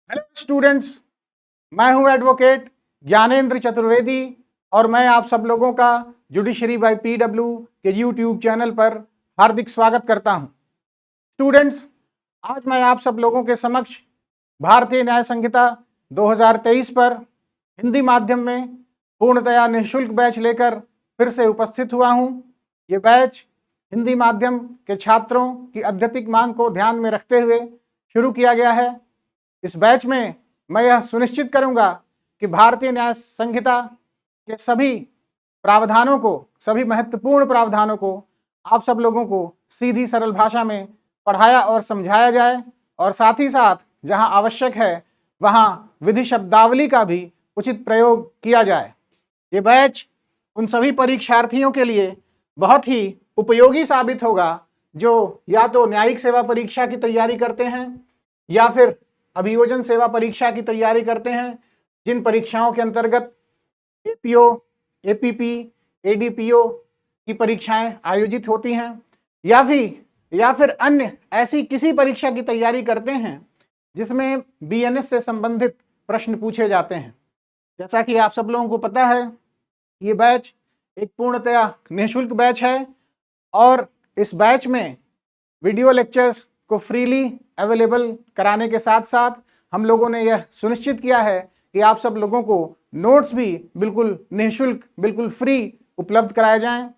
Hello students, मैं हूं advocate Gyanendra Chaturvedi और मैं आप सब लोगों का जुडिशरी बाय पीडब्ल्यू के यूट्यूब चैनल पर हार्दिक स्वागत करता हूं। स्टूडेंट्स, आज मैं आप सब लोगों के समक्ष भारतीय न्याय संहिता 2023 पर हिंदी माध्यम में पूर्णतया निःशुल्क बैच लेकर फिर से उपस्थित हुआ हूं। ये बैच हिंदी माध्यम के छात्रों की अत्यधिक मांग को ध्यान में रखते हुए शुरू किया गया है। इस बैच में मैं यह सुनिश्चित करूंगा कि भारतीय न्याय संहिता के सभी प्रावधानों को, सभी महत्वपूर्ण प्रावधानों को आप सब लोगों को सीधी सरल भाषा में पढ़ाया और समझाया जाए और साथ ही साथ जहां आवश्यक है वहां विधि शब्दावली का भी उचित प्रयोग किया जाए। ये बैच उन सभी परीक्षार्थियों के लिए बहुत ही उपयोगी साबित होगा जो या तो न्यायिक सेवा परीक्षा की तैयारी करते हैं या फिर अभियोजन सेवा परीक्षा की तैयारी करते हैं, जिन परीक्षाओं के अंतर्गत एपीओ, एपीपी, एडीपीओ की परीक्षाएं आयोजित होती हैं या फिर अन्य ऐसी किसी परीक्षा की तैयारी करते हैं जिसमें बीएनएस से संबंधित प्रश्न पूछे जाते हैं। जैसा कि आप सब लोगों को पता है, ये बैच एक पूर्णतया निःशुल्क बैच है और इस बैच में वीडियो लेक्चर्स को फ्रीली अवेलेबल कराने के साथ साथ हम लोगों ने यह सुनिश्चित किया है कि आप सब लोगों को नोट्स भी बिल्कुल निःशुल्क, बिल्कुल फ्री उपलब्ध कराए जाएं।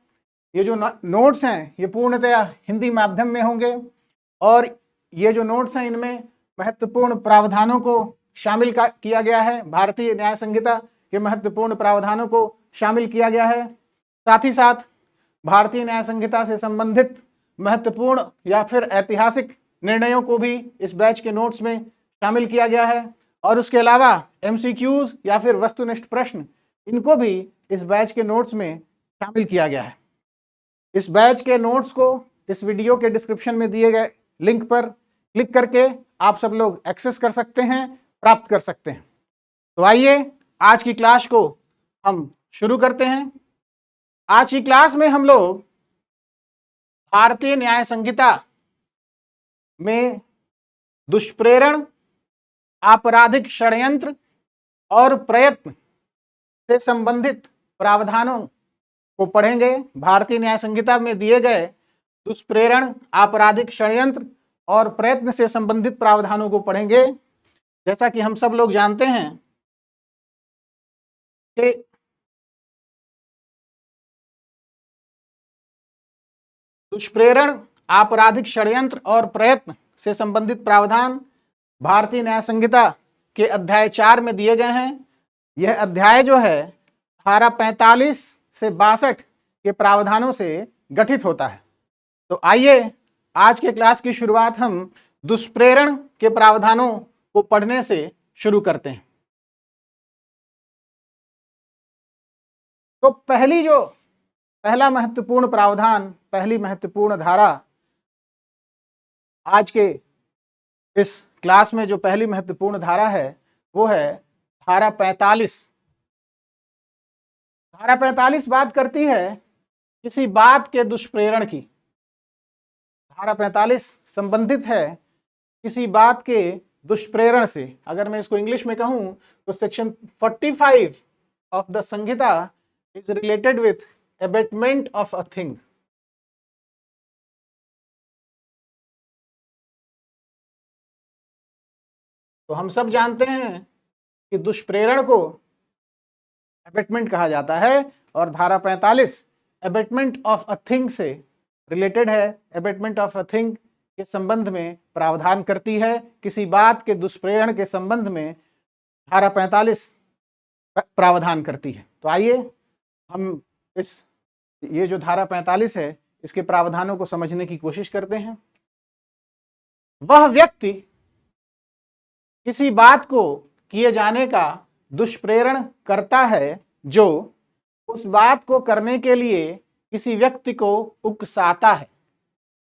ये जो नोट्स हैं ये पूर्णतया हिंदी माध्यम में होंगे और ये जो नोट्स हैं इनमें महत्वपूर्ण प्रावधानों को शामिल किया गया है। भारतीय न्याय संहिता के महत्वपूर्ण प्रावधानों को शामिल किया गया है। साथ ही साथ भारतीय न्याय संहिता से संबंधित महत्वपूर्ण या फिर ऐतिहासिक निर्णयों को भी इस बैच के नोट्स में शामिल किया गया है और उसके अलावा एमसीक्यूज या फिर वस्तुनिष्ठ प्रश्न, इनको भी इस बैच के नोट्स में शामिल किया गया है। इस बैच के नोट्स को इस वीडियो के डिस्क्रिप्शन में दिए गए लिंक पर क्लिक करके आप सब लोग एक्सेस कर सकते हैं, प्राप्त कर सकते हैं। तो आइए आज की क्लास को हम शुरू करते हैं। आज की क्लास में हम लोग भारतीय न्याय संहिता में दुष्प्रेरण, आपराधिक षड्यंत्र और प्रयत्न से संबंधित प्रावधानों को पढ़ेंगे। भारतीय न्याय संहिता में दिए गए दुष्प्रेरण, आपराधिक षड्यंत्र और प्रयत्न से संबंधित प्रावधानों को पढ़ेंगे। जैसा कि हम सब लोग जानते हैं कि दुष्प्रेरण, आपराधिक षड्यंत्र और प्रयत्न से संबंधित प्रावधान भारतीय न्याय संहिता के अध्याय 4 में दिए गए हैं। यह अध्याय जो है धारा 45 से 62 के प्रावधानों से गठित होता है। तो आइए आज के क्लास की शुरुआत हम दुष्प्रेरण के प्रावधानों को पढ़ने से शुरू करते हैं। तो पहला महत्वपूर्ण प्रावधान, पहली महत्वपूर्ण धारा, आज के इस क्लास में जो पहली महत्वपूर्ण धारा है वो है धारा 45। धारा 45 बात करती है किसी बात के दुष्प्रेरण की। धारा 45 संबंधित है किसी बात के दुष्प्रेरण से। अगर मैं इसको इंग्लिश में कहूं तो section 45 of the Sanhita is related with abetment of a thing. तो हम सब जानते हैं कि दुष्प्रेरण को अबेटमेंट कहा जाता है और धारा 45 अबेटमेंट ऑफ अ थिंग से रिलेटेड है। अबेटमेंट ऑफ अ थिंग के संबंध में प्रावधान करती है। किसी बात के दुष्प्रेरण के संबंध में धारा 45 प्रावधान करती है। तो आइए हम ये जो धारा 45 है इसके प्रावधानों को समझने की कोशिश करते हैं। वह व्यक्ति किसी बात को किए जाने का दुष्प्रेरण करता है जो उस बात को करने के लिए किसी व्यक्ति को उकसाता है,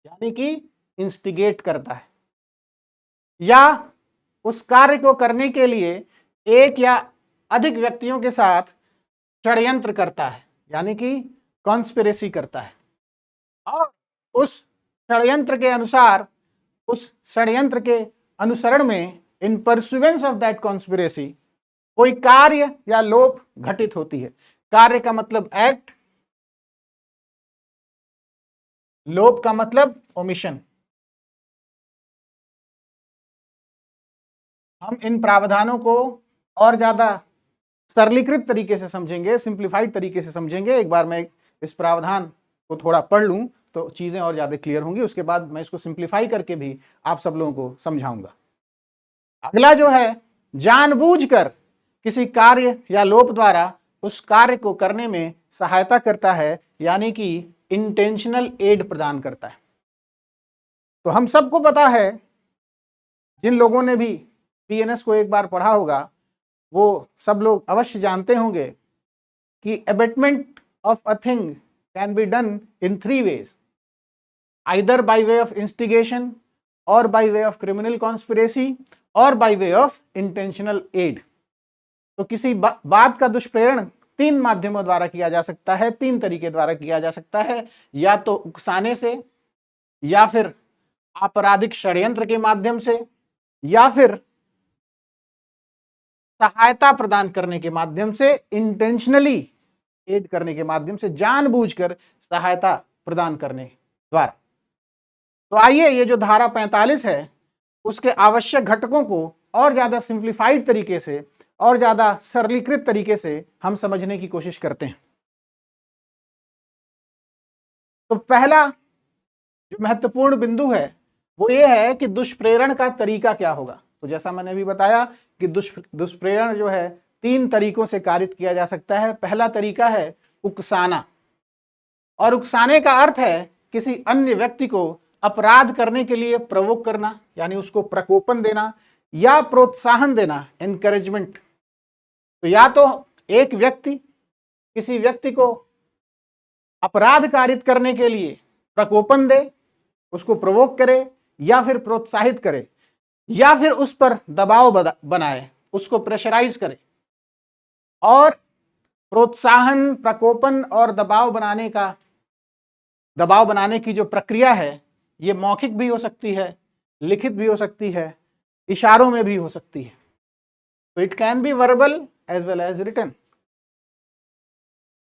यानी कि इंस्टिगेट करता है, या उस कार्य को करने के लिए एक या अधिक व्यक्तियों के साथ षड्यंत्र करता है, यानी कि कॉन्स्पिरेसी करता है, और उस षड्यंत्र के अनुसार, उस षड्यंत्र के अनुसरण में in pursuance of that conspiracy कोई कार्य या लोप घटित होती है। कार्य का मतलब एक्ट, लोप का मतलब ओमिशन। हम इन प्रावधानों को और ज्यादा सरलीकृत तरीके से समझेंगे, सिंप्लीफाइड तरीके से समझेंगे। एक बार मैं इस प्रावधान को थोड़ा पढ़ लूं तो चीजें और ज्यादा क्लियर होंगी, उसके बाद मैं इसको सिंप्लीफाई करके भी आप सब लोगों को समझाऊंगा। अगला जो है, जानबूझकर किसी कार्य या लोप द्वारा उस कार्य को करने में सहायता करता है, यानी कि इंटेंशनल एड प्रदान करता है। तो हम सबको पता है, जिन लोगों ने भी पीएनएस को एक बार पढ़ा होगा वो सब लोग अवश्य जानते होंगे कि abetment of a thing can be done in 3 ways, either by way of instigation or by way of criminal conspiracy or by way of intentional aid. तो किसी बात का दुष्प्रेरण 3 माध्यमों द्वारा किया जा सकता है, 3 तरीके द्वारा किया जा सकता है, या तो उकसाने से, या फिर आपराधिक षड्यंत्र के माध्यम से, या फिर सहायता प्रदान करने के माध्यम से, इंटेंशनली एड करने के माध्यम से, जानबूझकर सहायता प्रदान करने द्वारा। तो आइए, ये जो धारा 45 है उसके आवश्यक घटकों को और ज्यादा सिंप्लीफाइड तरीके से और ज्यादा सरलीकृत तरीके से हम समझने की कोशिश करते हैं। तो पहला जो महत्वपूर्ण बिंदु है वो ये है कि दुष्प्रेरण का तरीका क्या होगा। तो जैसा मैंने अभी बताया कि दुष्प्रेरण जो है 3 तरीकों से कारित किया जा सकता है। पहला तरीका है उकसाना, और उकसाने का अर्थ है किसी अन्य व्यक्ति को अपराध करने के लिए प्रवोक करना, यानी उसको प्रकोपन देना या प्रोत्साहन देना, एनकरेजमेंट। तो या तो एक व्यक्ति किसी व्यक्ति को अपराध कारित करने के लिए प्रकोपन दे, उसको प्रवोक करे, या फिर प्रोत्साहित करे, या फिर उस पर दबाव बनाए, उसको प्रेशराइज करे। और प्रोत्साहन, प्रकोपन और दबाव बनाने की जो प्रक्रिया है ये मौखिक भी हो सकती है, लिखित भी हो सकती है, इशारों में भी हो सकती है। तो it can be verbal as well as written.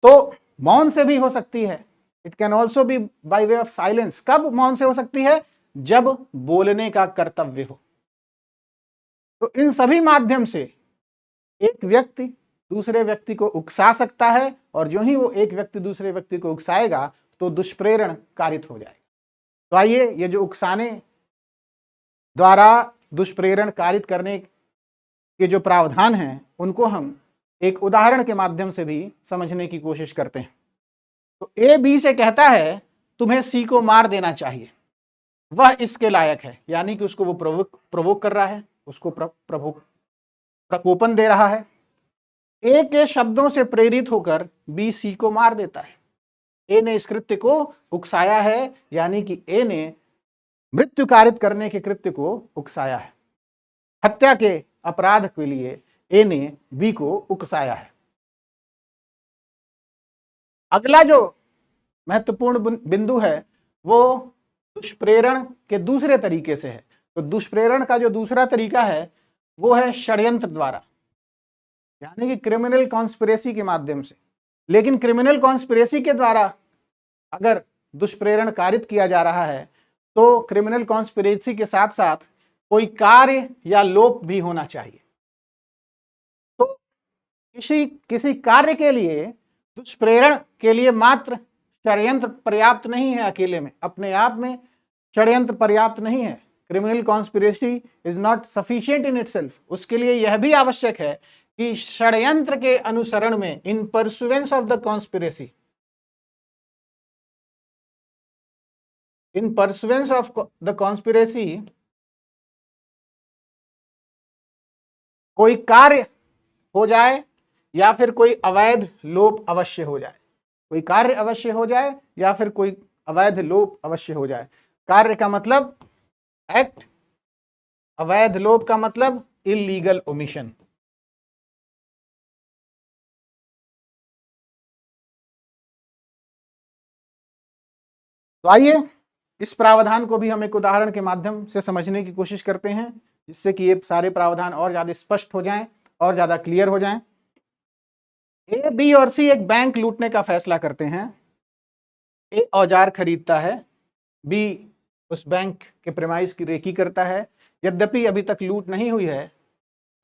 तो मौन से भी हो सकती है, it can also be by way of silence. कब मौन से हो सकती है? जब बोलने का कर्तव्य हो। तो इन सभी माध्यम से एक व्यक्ति दूसरे व्यक्ति को उकसा सकता है, और जो ही वो एक व्यक्ति दूसरे व्यक्ति को उकसाएगा तो दुष्प्रेरण कारित हो जाएगा। तो आइए, ये जो उकसाने द्वारा दुष्प्रेरण कारित करने के जो प्रावधान हैं उनको हम एक उदाहरण के माध्यम से भी समझने की कोशिश करते हैं। तो ए बी से कहता है तुम्हें सी को मार देना चाहिए, वह इसके लायक है, यानी कि उसको वो प्रवोक कर रहा है, उसको प्रकोपन दे रहा है। ए के शब्दों से प्रेरित होकर बी सी को मार देता है। ए ने इस कृत्य को उकसाया है, यानी कि ए ने मृत्यु कारित करने के कृत्य को उकसाया है। हत्या के अपराध के लिए ए ने बी को उकसाया है। अगला जो महत्वपूर्ण बिंदु है वो दुष्प्रेरण के दूसरे तरीके से है। तो दुष्प्रेरण का जो दूसरा तरीका है वो है षड्यंत्र द्वारा, यानी कि क्रिमिनल कॉन्स्पिरेसी के माध्यम से। लेकिन क्रिमिनल कॉन्स्पिरेसी के द्वारा अगर दुष्प्रेरण कारित किया जा रहा है तो क्रिमिनल कॉन्स्पिरेसी के साथ साथ कोई कार्य या लोप भी होना चाहिए। तो किसी कार्य के लिए, दुष्प्रेरण के लिए मात्र षड्यंत्र पर्याप्त नहीं है। अकेले में, अपने आप में षड्यंत्र पर्याप्त नहीं है। Criminal conspiracy is not sufficient in itself. उसके लिए यह भी आवश्यक है कि षड्यंत्र के अनुसरण में, in pursuance of the conspiracy, in pursuance of the conspiracy कोई कार्य हो जाए या फिर कोई अवैध लोप अवश्य हो जाए। कोई कार्य अवश्य हो जाए या फिर कोई अवैध लोप अवश्य हो जाए। कार्य का मतलब एक्ट, अवैध लोप का मतलब इलीगल ओमिशन। तो आइए, इस प्रावधान को भी हम एक उदाहरण के माध्यम से समझने की कोशिश करते हैं। जिससे कि ये सारे प्रावधान और ज्यादा स्पष्ट हो जाएं और ज्यादा क्लियर हो जाएं। ए, बी और सी एक बैंक लूटने का फैसला करते हैं। ए औजार खरीदता है, बी उस बैंक के प्रेमाइस की रेकी करता है। यद्यपि अभी तक लूट नहीं हुई है,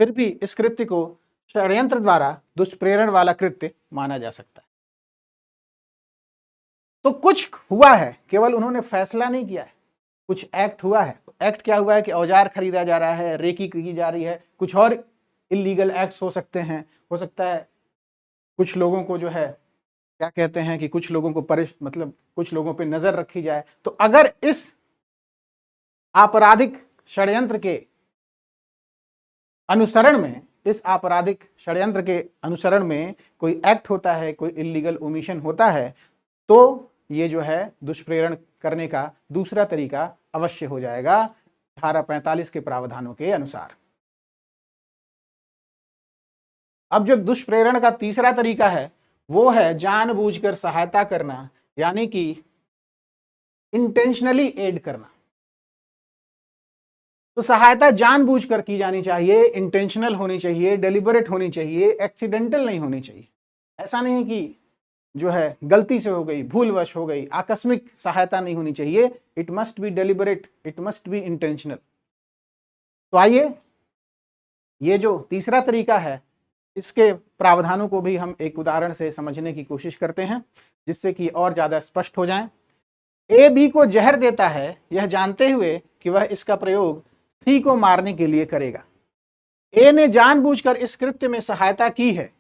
फिर भी इस कृत्य को षड्यंत्र द्वारा दुष्प्रेरण वाला कृत्य माना जा सकता है। तो कुछ हुआ है, केवल उन्होंने फैसला नहीं किया है, कुछ एक्ट हुआ है। एक्ट क्या हुआ है कि औजार खरीदा जा रहा है, रेकी की जा रही है, कुछ और इलीगल एक्ट्स हो सकते हैं। हो सकता है कुछ लोगों को जो है क्या कहते हैं कि कुछ लोगों को मतलब कुछ लोगों पे नजर रखी जाए। तो अगर इस आपराधिक षड्यंत्र के अनुसरण में, इस आपराधिक षड्यंत्र के अनुसरण में कोई एक्ट होता है, कोई इलीगल ओमिशन होता है, तो ये जो है दुष्प्रेरण करने का दूसरा तरीका अवश्य हो जाएगा धारा 45 के प्रावधानों के अनुसार। अब जो दुष्प्रेरण का तीसरा तरीका है वो है जानबूझकर सहायता करना, यानी कि इंटेंशनली एड करना। तो सहायता जानबूझकर की जानी चाहिए, इंटेंशनल होनी चाहिए, डेलिबरेट होनी चाहिए, एक्सीडेंटल नहीं होनी चाहिए। ऐसा नहीं कि जो है गलती से हो गई, भूलवश हो गई, आकस्मिक सहायता नहीं होनी चाहिए। It must be deliberate, it must be intentional. तो आइए ये जो तीसरा तरीका है इसके प्रावधानों को भी हम एक उदाहरण से समझने की कोशिश करते हैं, जिससे कि और ज्यादा स्पष्ट हो जाए। ए बी को जहर देता है यह जानते हुए कि वह इसका प्रयोग सी को मारने के लिए करेगा। ए ने जानबूझकर इस कृत्य में सहायता की है,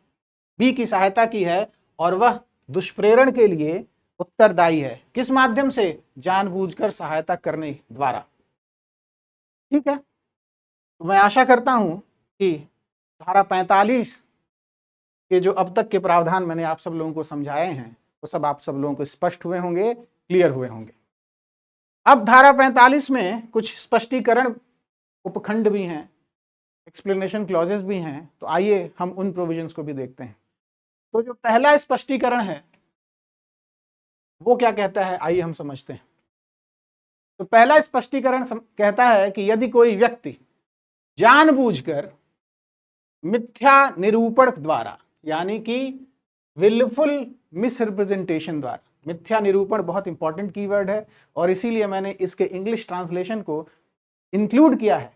बी की सहायता की है, और वह दुष्प्रेरण के लिए उत्तरदायी है। किस माध्यम से? जानबूझकर सहायता करने द्वारा। ठीक है, तो मैं आशा करता हूं कि धारा 45 के जो अब तक के प्रावधान मैंने आप सब लोगों को समझाए हैं वो सब आप सब लोगों को स्पष्ट हुए होंगे, क्लियर हुए होंगे। अब धारा 45 में कुछ स्पष्टीकरण उपखंड भी हैं, एक्सप्लेनेशन क्लॉजेस भी हैं। तो आइए हम उन प्रोविजंस को भी देखते हैं। तो जो पहला स्पष्टीकरण है वो क्या कहता है, आइए हम समझते हैं। तो पहला स्पष्टीकरण कहता है कि यदि कोई व्यक्ति जानबूझकर मिथ्या निरूपण द्वारा, यानी कि विलफुल मिसरिप्रेजेंटेशन द्वारा, मिथ्या निरूपण बहुत इंपॉर्टेंट कीवर्ड है और इसीलिए मैंने इसके इंग्लिश ट्रांसलेशन को इंक्लूड किया है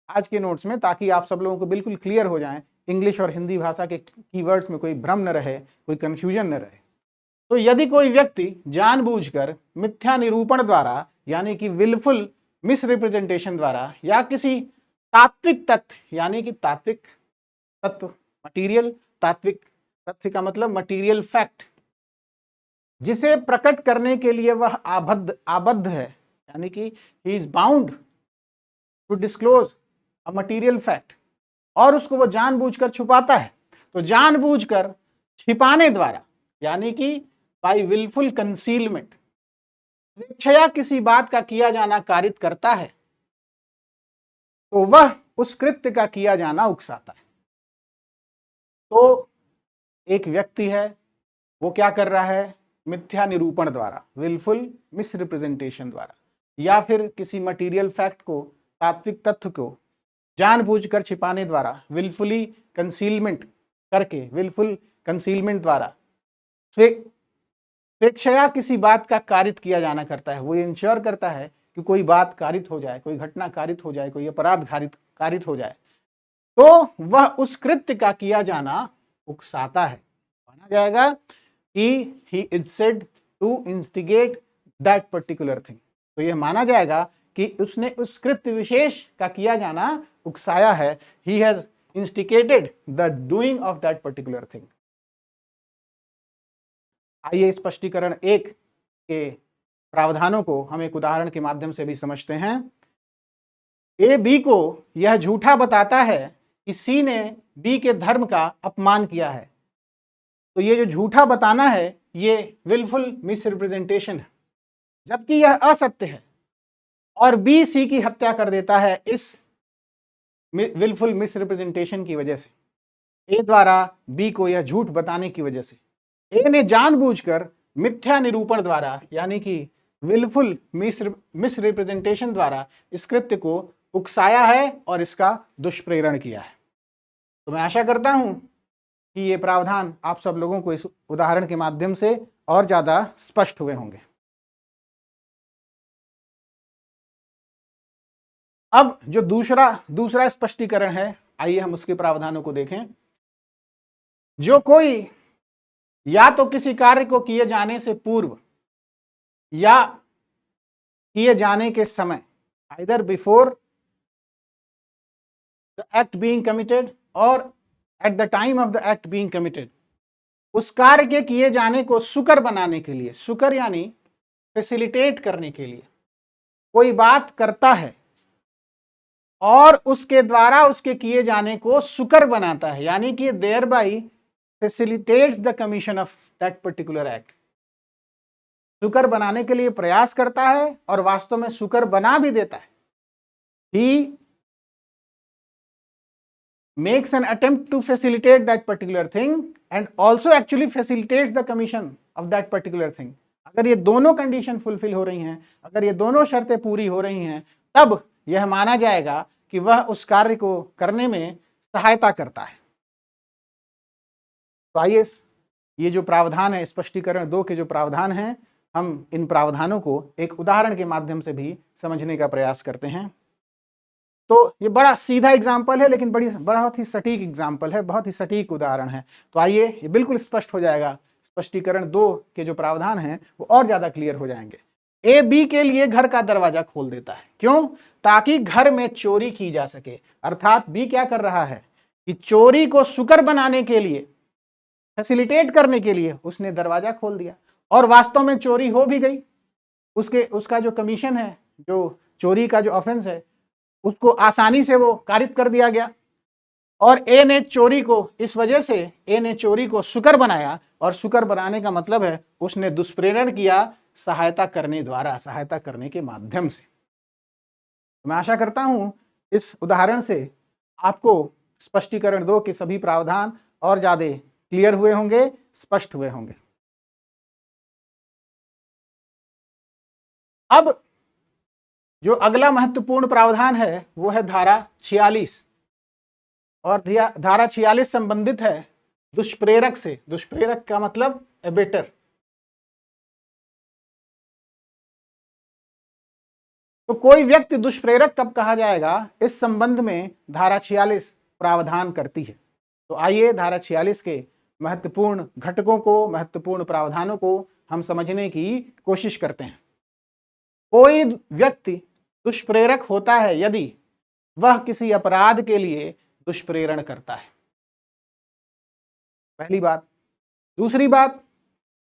आज के नोट्स में, ताकि आप सब लोगों को बिल्कुल क्लियर हो जाए, इंग्लिश और हिंदी भाषा के कीवर्ड्स में कोई भ्रम न रहे, कोई कंफ्यूजन न रहे। तो यदि कोई व्यक्ति जानबूझकर मिथ्या निरूपण द्वारा, यानी कि विलफुल मिसरिप्रेजेंटेशन द्वारा, या किसी तात्विक तथ्य, यानी कि तात्विक तत्व, मटीरियल, तात्विक तथ्य का मतलब मटीरियल फैक्ट, जिसे प्रकट करने के लिए वह आबद्ध है, यानी कि he is bound to disclose a material fact, और उसको वो जानबूझकर छुपाता है। तो जानबूझकर छिपाने द्वारा, यानी कि बाय विलफुल कंसीलमेंट, स्वेच्छया किसी बात का किया जाना कारित करता है, तो वह उस कृत्य का किया जाना उकसाता है। तो एक व्यक्ति है, वो क्या कर रहा है? मिथ्या निरूपण द्वारा, विलफुल मिसरिप्रेजेंटेशन द्वारा, या फिर किसी मटीरियल फैक्ट को, तात्विक तथ्य को जानबूझकर छिपाने द्वारा, विलफुली कंसीलमेंट करके, विलफुल कंसीलमेंट द्वारा स्वेच्छया किसी बात का कारित किया जाना करता है। वो इंश्योर करता है कि कोई बात कारित हो जाए, कोई घटना कारित हो जाए, कोई अपराध कारित हो जाए, तो वह उस कृत्य का किया जाना उकसाता है। माना जाएगा कि he is said to instigate that particular thing। तो यह माना जाएगा कि उसने उस कृत्य विशेष का किया जाना उकसाया है। He has instigated the doing of that particular thing। आइए स्पष्टीकरण 1 के प्रावधानों को हम एक उदाहरण के माध्यम से भी समझते हैं। ए बी को यह झूठा बताता है कि सी ने बी के धर्म का अपमान किया है। तो ये जो झूठा बताना है ये विलफुल मिसरिप्रेजेंटेशन है, जबकि यह असत्य है, और बी सी की हत्या कर देता है इस विलफुल मिसरिप्रेजेंटेशन की वजह से, ए द्वारा बी को यह झूठ बताने की वजह से। ए ने जानबूझकर मिथ्या निरूपण द्वारा, यानी कि विलफुल मिसरिप्रेजेंटेशन द्वारा इस कृत्य को उकसाया है और इसका दुष्प्रेरण किया है। तो मैं आशा करता हूं कि ये प्रावधान आप सब लोगों को इस उदाहरण के माध्यम से और ज्यादा स्पष्ट हुए होंगे। अब जो दूसरा स्पष्टीकरण है, आइए हम उसके प्रावधानों को देखें। जो कोई या तो किसी कार्य को किए जाने से पूर्व या किए जाने के समय, either before the act being committed or at the time of the act being committed, उस कार्य के किए जाने को सुकर बनाने के लिए, सुकर यानी फैसिलिटेट करने के लिए कोई बात करता है और उसके द्वारा उसके किए जाने को सुकर बनाता है, यानी कि thereby facilitates the commission of that particular act, सुकर बनाने के लिए प्रयास करता है और वास्तव में सुकर बना भी देता है। ही makes an attempt to facilitate that particular thing and also actually facilitates the commission of that particular thing। अगर ये दोनों कंडीशन फुलफिल हो रही हैं, अगर ये दोनों शर्तें पूरी हो रही हैं, तब यह माना जाएगा कि वह उस कार्य को करने में सहायता करता है। तो आइए ये जो प्रावधान है, स्पष्टीकरण 2 के जो प्रावधान हैं, हम इन प्रावधानों को एक उदाहरण के माध्यम से भी समझने का प्रयास करते हैं। तो ये बड़ा सीधा एग्जाम्पल है, लेकिन बहुत ही सटीक एग्जाम्पल है, बहुत ही सटीक उदाहरण है। तो आइए ये बिल्कुल स्पष्ट हो जाएगा, स्पष्टीकरण 2 के जो प्रावधान हैं वो और ज्यादा क्लियर हो जाएंगे। ए बी के लिए घर का दरवाजा खोल देता है, क्यों? ताकि घर में चोरी की जा सके। अर्थात बी क्या कर रहा है कि चोरी को सुकर बनाने के लिए, फैसिलिटेट करने के लिए उसने दरवाजा खोल दिया और वास्तव में चोरी हो भी गई। उसका जो कमीशन है, जो चोरी का जो ऑफेंस है, उसको आसानी से वो कारित कर दिया गया और ए ने चोरी को, इस वजह से ए ने चोरी को सुकर बनाया, और सुकर बनाने का मतलब है उसने दुष्प्रेरण किया सहायता करने द्वारा, सहायता करने के माध्यम से। तो मैं आशा करता हूं इस उदाहरण से आपको स्पष्टीकरण 2 के सभी प्रावधान और ज्यादा क्लियर हुए होंगे, स्पष्ट हुए होंगे। अब जो अगला महत्वपूर्ण प्रावधान है वो है धारा 46, और धारा 46 संबंधित है दुष्प्रेरक से। दुष्प्रेरक का मतलब एबेटर। तो कोई व्यक्ति दुष्प्रेरक कब कहा जाएगा, इस संबंध में धारा 46 प्रावधान करती है। तो आइए धारा 46 के महत्वपूर्ण घटकों को, महत्वपूर्ण प्रावधानों को हम समझने की कोशिश करते हैं। कोई व्यक्ति दुष्प्रेरक होता है यदि वह किसी अपराध के लिए दुष्प्रेरण करता है, पहली बात। दूसरी बात,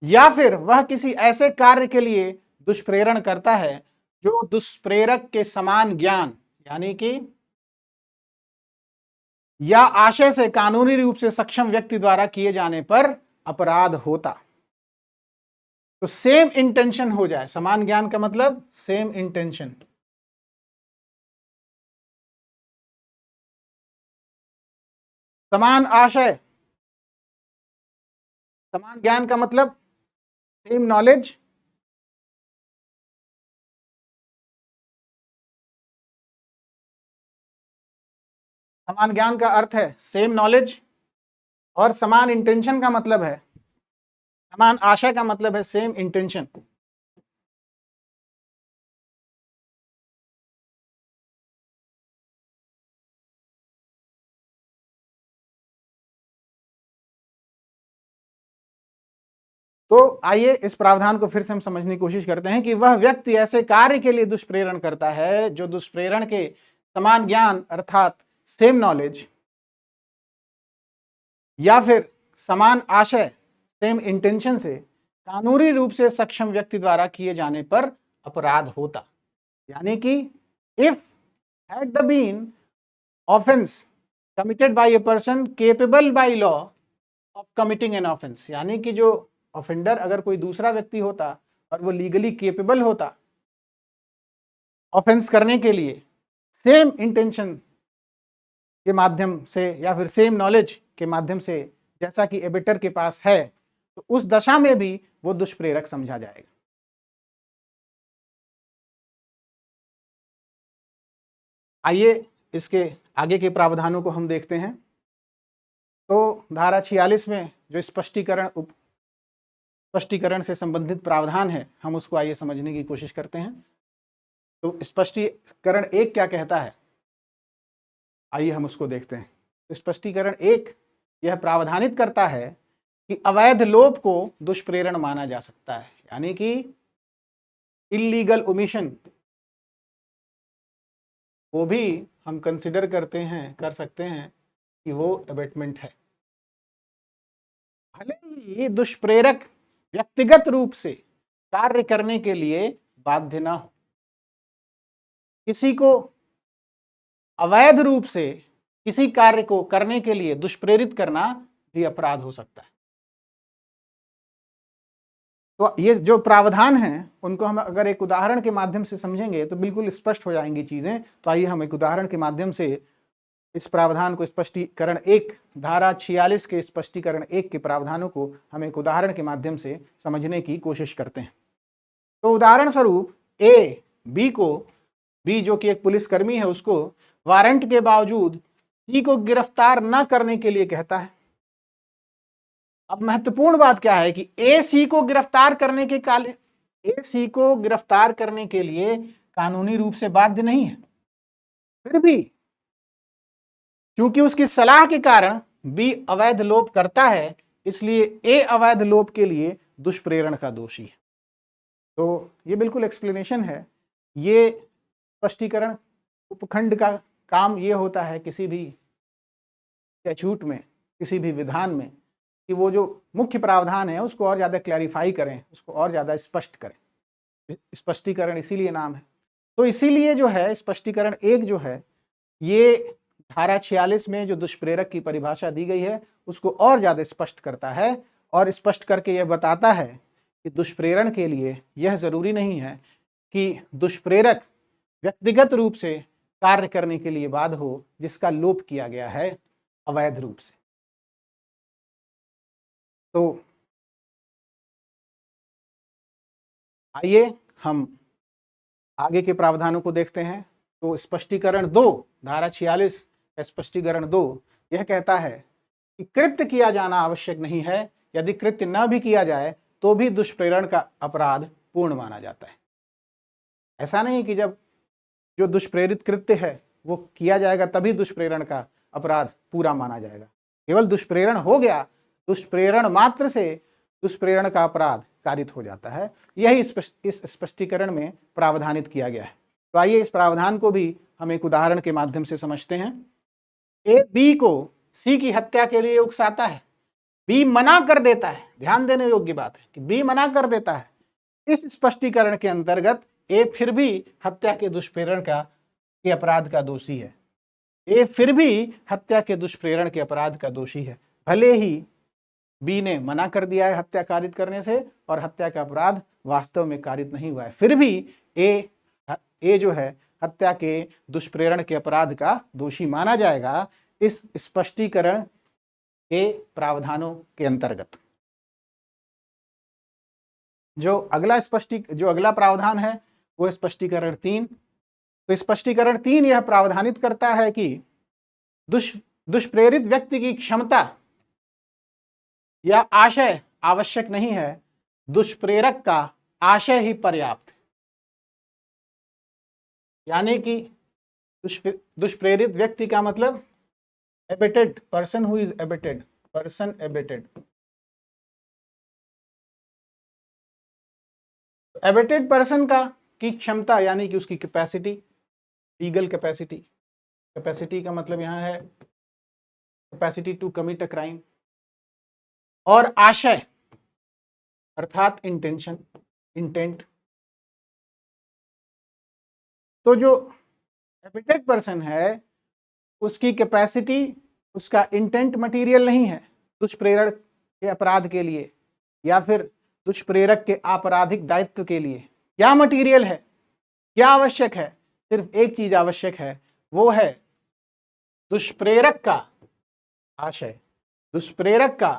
या फिर वह किसी ऐसे कार्य के लिए दुष्प्रेरण करता है जो दुष्प्रेरक के समान ज्ञान यानी कि या आशय से कानूनी रूप से सक्षम व्यक्ति द्वारा किए जाने पर अपराध होता। तो सेम इंटेंशन हो जाए, समान ज्ञान का मतलब सेम इंटेंशन। समान आशय, समान ज्ञान का मतलब सेम नॉलेज। समान ज्ञान का अर्थ है सेम नॉलेज, और समान इंटेंशन का मतलब है, समान आशय का मतलब है सेम इंटेंशन। तो आइए इस प्रावधान को फिर से हम समझने की कोशिश करते हैं कि वह व्यक्ति ऐसे कार्य के लिए दुष्प्रेरण करता है जो दुष्प्रेरण के समान ज्ञान अर्थात सेम नॉलेज, या फिर समान आशय सेम इंटेंशन से कानूनी रूप से सक्षम व्यक्ति द्वारा किए जाने पर अपराध होता। यानी कि if had the been offense committed by a person capable by law of committing an offense, यानी कि जो ऑफेंडर अगर कोई दूसरा व्यक्ति होता और वो लीगली केपेबल होता ऑफेंस करने के लिए, सेम इंटेंशन के माध्यम से या फिर सेम नॉलेज के माध्यम से जैसा कि एबेटर के पास है, तो उस दशा में भी वो दुष्प्रेरक समझा जाएगा। आइए इसके आगे के प्रावधानों को हम देखते हैं। तो धारा 46 में जो स्पष्टीकरण से संबंधित प्रावधान है, हम उसको आइए समझने की कोशिश करते हैं। तो स्पष्टीकरण 1 क्या कहता है, आइए हम उसको देखते हैं। तो स्पष्टीकरण 1 यह प्रावधानित करता है कि अवैध लोप को दुष्प्रेरण माना जा सकता है, यानी कि इलीगल ओमिशन वो भी हम कंसिडर कर सकते हैं कि वो अबेटमेंट है। भले ही दुष्प्रेरक व्यक्तिगत रूप से कार्य करने के लिए बाध्य न हो, किसी को अवैध रूप से किसी कार्य को करने के लिए दुष्प्रेरित करना भी अपराध हो सकता है। तो ये जो प्रावधान हैं उनको हम अगर एक उदाहरण के माध्यम से समझेंगे तो बिल्कुल स्पष्ट हो जाएंगी चीजें। तो आइए हम एक उदाहरण के माध्यम से इस प्रावधान को, स्पष्टीकरण 1 धारा 46 के स्पष्टीकरण 1 के प्रावधानों को हम एक उदाहरण के माध्यम से समझने की कोशिश करते हैं। तो उदाहरण स्वरूप बी जो कि एक पुलिसकर्मी है, उसको वारंट के बावजूद सी को गिरफ्तार न करने के लिए कहता है। अब महत्वपूर्ण बात क्या है कि ए सी को गिरफ्तार करने के लिए कानूनी रूप से बाध्य नहीं है, फिर भी चूंकि उसकी सलाह के कारण बी अवैध लोप करता है, इसलिए ए अवैध लोप के लिए दुष्प्रेरण का दोषी है। तो ये बिल्कुल एक्सप्लेनेशन है। ये स्पष्टीकरण उपखंड का काम ये होता है किसी भी स्टैट्यूट में, किसी भी विधान में, कि वो जो मुख्य प्रावधान है उसको और ज़्यादा क्लैरिफाई करें, उसको और ज़्यादा स्पष्ट करें। स्पष्टीकरण इसीलिए नाम है। तो इसीलिए जो है स्पष्टीकरण 1 जो है ये धारा 46 में जो दुष्प्रेरक की परिभाषा दी गई है उसको और ज़्यादा स्पष्ट करता है, और स्पष्ट करके यह बताता है कि दुष्प्रेरण के लिए यह ज़रूरी नहीं है कि दुष्प्रेरक व्यक्तिगत रूप से कार्य करने के लिए बाध्य हो जिसका लोप किया गया है अवैध रूप से। तो आइए हम आगे के प्रावधानों को देखते हैं। तो स्पष्टीकरण 2 धारा 46 स्पष्टीकरण 2 यह कहता है कि कृत्य किया जाना आवश्यक नहीं है, यदि कृत्य न भी किया जाए तो भी दुष्प्रेरण का अपराध पूर्ण माना जाता है। ऐसा नहीं कि जब जो दुष्प्रेरित कृत्य है वो किया जाएगा तभी दुष्प्रेरण का अपराध पूरा माना जाएगा। केवल दुष्प्रेरण हो गया, दुष्प्रेरण मात्र से दुष्प्रेरण का अपराध कारित हो जाता है। यही इस स्पष्टीकरण में प्रावधानित किया गया है। तो आइए इस प्रावधान को भी हम एक उदाहरण के माध्यम से समझते हैं। ए बी को सी की हत्या के लिए उकसाता है, बी मना कर देता है। ध्यान देने योग्य बात है कि बी मना कर देता है। इस स्पष्टीकरण के अंतर्गत ए फिर भी हत्या के दुष्प्रेरण के अपराध का दोषी है। ए फिर भी हत्या के दुष्प्रेरण के अपराध का दोषी है, भले ही बी ने मना कर दिया है हत्या कारित करने से और हत्या का अपराध वास्तव में कारित नहीं हुआ है, फिर भी ए जो है हत्या के दुष्प्रेरण के अपराध का दोषी माना जाएगा इस स्पष्टीकरण के प्रावधानों के अंतर्गत। जो अगला प्रावधान है वो स्पष्टीकरण 3। तो स्पष्टीकरण 3 यह प्रावधानित करता है कि दुष्प्रेरित व्यक्ति की क्षमता या आशय आवश्यक नहीं है, दुष्प्रेरक का आशय ही पर्याप्त है। यानी कि दुष्प्रेरित व्यक्ति का मतलब abetted person, who is abetted person, abetted person की क्षमता यानी कि उसकी कैपेसिटी, लीगल कैपेसिटी का मतलब यहां है capacity to commit a crime, और आशय अर्थात इंटेंट। तो जो एबेटेड पर्सन है उसकी कैपेसिटी, उसका इंटेंट मटेरियल नहीं है दुष्प्रेरण के अपराध के लिए या फिर दुष्प्रेरक के आपराधिक दायित्व के लिए। क्या मटेरियल है, क्या आवश्यक है? सिर्फ एक चीज आवश्यक है, वो है दुष्प्रेरक का आशय, दुष्प्रेरक का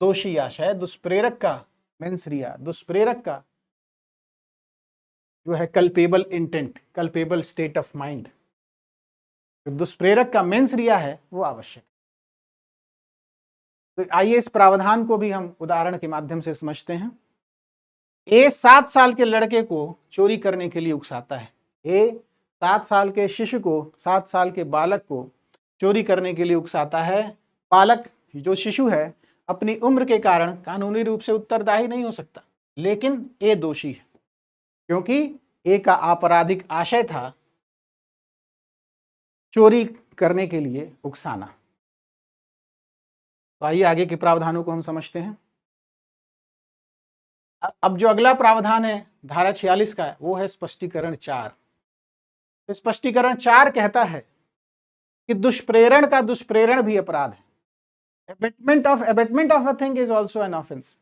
दोषी आशय, दुष्प्रेरक का मेंसरिया, दुष्प्रेरक का जो है culpable intent, culpable state of mind. जो दुष्प्रेरक का मेंस रिया है वो आवश्यक है। तो आइए इस प्रावधान को भी हम उदाहरण के माध्यम से समझते हैं। ए 7 साल के लड़के को चोरी करने के लिए उकसाता है। ए 7 साल के शिशु को, 7 साल के बालक को चोरी करने के लिए उकसाता है। बालक जो शिशु है अपनी उम्र के कारण कानूनी रूप से उत्तरदायी नहीं हो सकता, लेकिन ए दोषी है क्योंकि ए का आपराधिक आशय था चोरी करने के लिए उकसाना। तो आइए आगे के प्रावधानों को हम समझते हैं। अब जो अगला प्रावधान है धारा 46 का, वो है स्पष्टीकरण 4। स्पष्टीकरण 4 कहता है कि दुष्प्रेरण का दुष्प्रेरण भी अपराध है। Abetment of a thing is also an offense.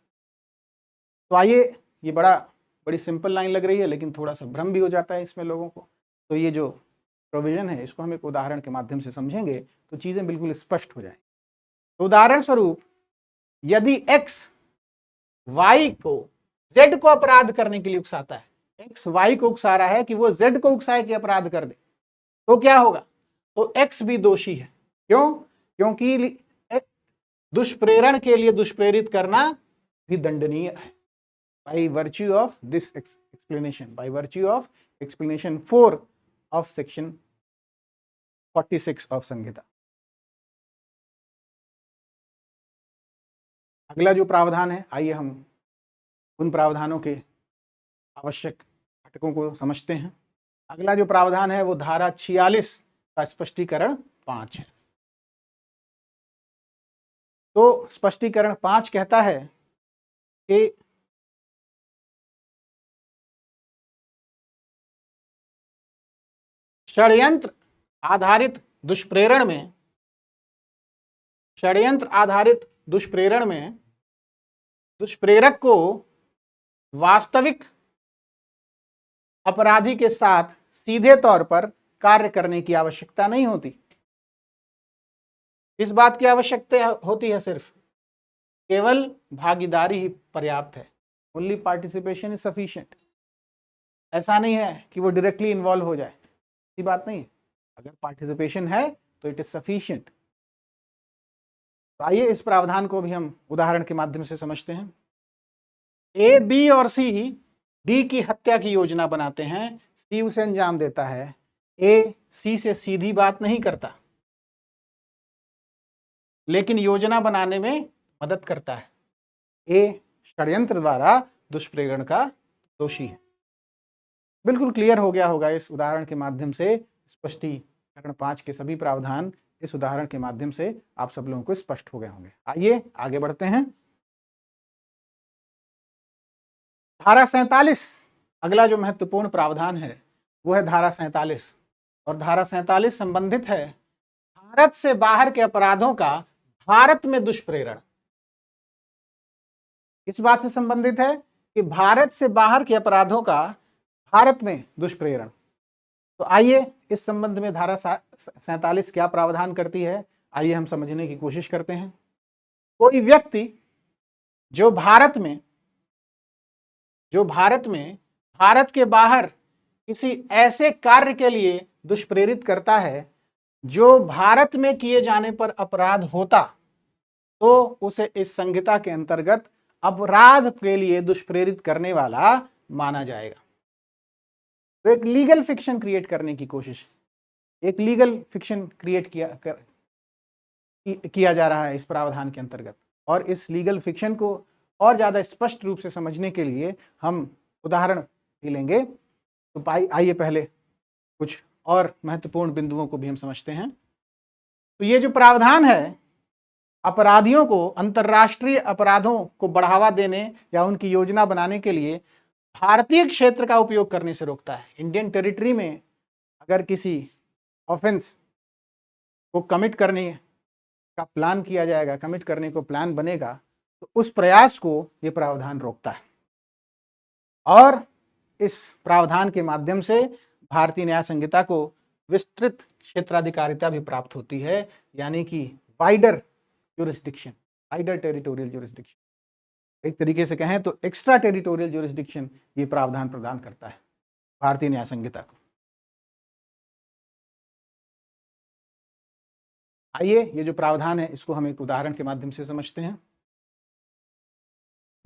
तो आइए, ये बड़ी सिंपल लाइन लग रही है, लेकिन थोड़ा सा भ्रम भी हो जाता है इसमें लोगों को। तो ये जो प्रोविजन है इसको हम एक उदाहरण के माध्यम से समझेंगे तो चीजें बिल्कुल स्पष्ट हो जाएंगी। तो उदाहरण स्वरूप, यदि x y को z को अपराध करने के लिए उकसाता है, x y को उकसा रहा है कि वो z को उकसाए कि अपराध कर दे, तो क्या होगा? तो x भी दोषी है। क्यों? क्योंकि दुष्प्रेरण के लिए दुष्प्रेरित करना भी दंडनीय है। By virtue of this explanation, by virtue of explanation 4 of section 46 of संहिता। अगला जो प्रावधान है, आइए हम उन प्रावधानों के आवश्यक घटकों को समझते हैं। अगला जो प्रावधान है वो धारा 46 का स्पष्टीकरण 5 है। तो स्पष्टीकरण 5 कहता है कि षड्यंत्र आधारित दुष्प्रेरण में दुष्प्रेरक को वास्तविक अपराधी के साथ सीधे तौर पर कार्य करने की आवश्यकता नहीं होती। इस बात की आवश्यकता होती है सिर्फ केवल भागीदारी ही पर्याप्त है। Only participation is sufficient. ऐसा नहीं है कि वो डायरेक्टली इन्वॉल्व हो जाए, ऐसी बात नहीं है। अगर पार्टिसिपेशन है तो इट इज सफिशिएंट। तो आइए इस प्रावधान को भी हम उदाहरण के माध्यम से समझते हैं। ए, बी और सी डी की हत्या की योजना बनाते हैं। सी उसे अंजाम देता है। ए सी से सीधी बात नहीं करता, लेकिन योजना बनाने में मदद करता है। ए षड्यंत्र द्वारा दुष्प्रेरण का दोषी है। बिल्कुल क्लियर हो गया होगा इस उदाहरण के माध्यम से। स्पष्टीकरण 5 के सभी प्रावधान इस उदाहरण के माध्यम से आप सब लोगों को स्पष्ट हो गए होंगे। आइए आगे बढ़ते हैं। धारा 47, अगला जो महत्वपूर्ण प्रावधान है वो है धारा 47। और धारा 47 संबंधित है भारत से बाहर के अपराधों का भारत में दुष्प्रेरण। इस बात से संबंधित है कि भारत से बाहर के अपराधों का भारत में दुष्प्रेरण। तो आइए इस संबंध में धारा 47 क्या प्रावधान करती है, आइए हम समझने की कोशिश करते हैं। कोई व्यक्ति जो भारत में भारत के बाहर किसी ऐसे कार्य के लिए दुष्प्रेरित करता है जो भारत में किए जाने पर अपराध होता, तो उसे इस संहिता के अंतर्गत अपराध के लिए दुष्प्रेरित करने वाला माना जाएगा। तो एक लीगल फिक्शन क्रिएट करने की कोशिश, एक लीगल फिक्शन क्रिएट किया जा रहा है इस प्रावधान के अंतर्गत। और इस लीगल फिक्शन को और ज्यादा स्पष्ट रूप से समझने के लिए हम उदाहरण भी लेंगे। तो आइए पहले कुछ और महत्वपूर्ण बिंदुओं को भी हम समझते हैं। तो ये जो प्रावधान है अपराधियों को अंतर्राष्ट्रीय अपराधों को बढ़ावा देने या उनकी योजना बनाने के लिए भारतीय क्षेत्र का उपयोग करने से रोकता है। इंडियन टेरिटरी में अगर किसी ऑफेंस को कमिट करने का प्लान किया जाएगा, कमिट करने को प्लान बनेगा, तो उस प्रयास को ये प्रावधान रोकता है। और इस प्रावधान के माध्यम से भारतीय न्याय संहिता को विस्तृत क्षेत्राधिकारिता भी प्राप्त होती है, यानी कि wider jurisdiction, wider territorial jurisdiction. एक तरीके से कहें तो एक्स्ट्रा टेरिटोरियल ज्यूरिसडिक्शन ये प्रावधान प्रदान करता है भारतीय न्याय संहिता को। आइए ये जो प्रावधान है इसको हम एक उदाहरण के माध्यम से समझते हैं।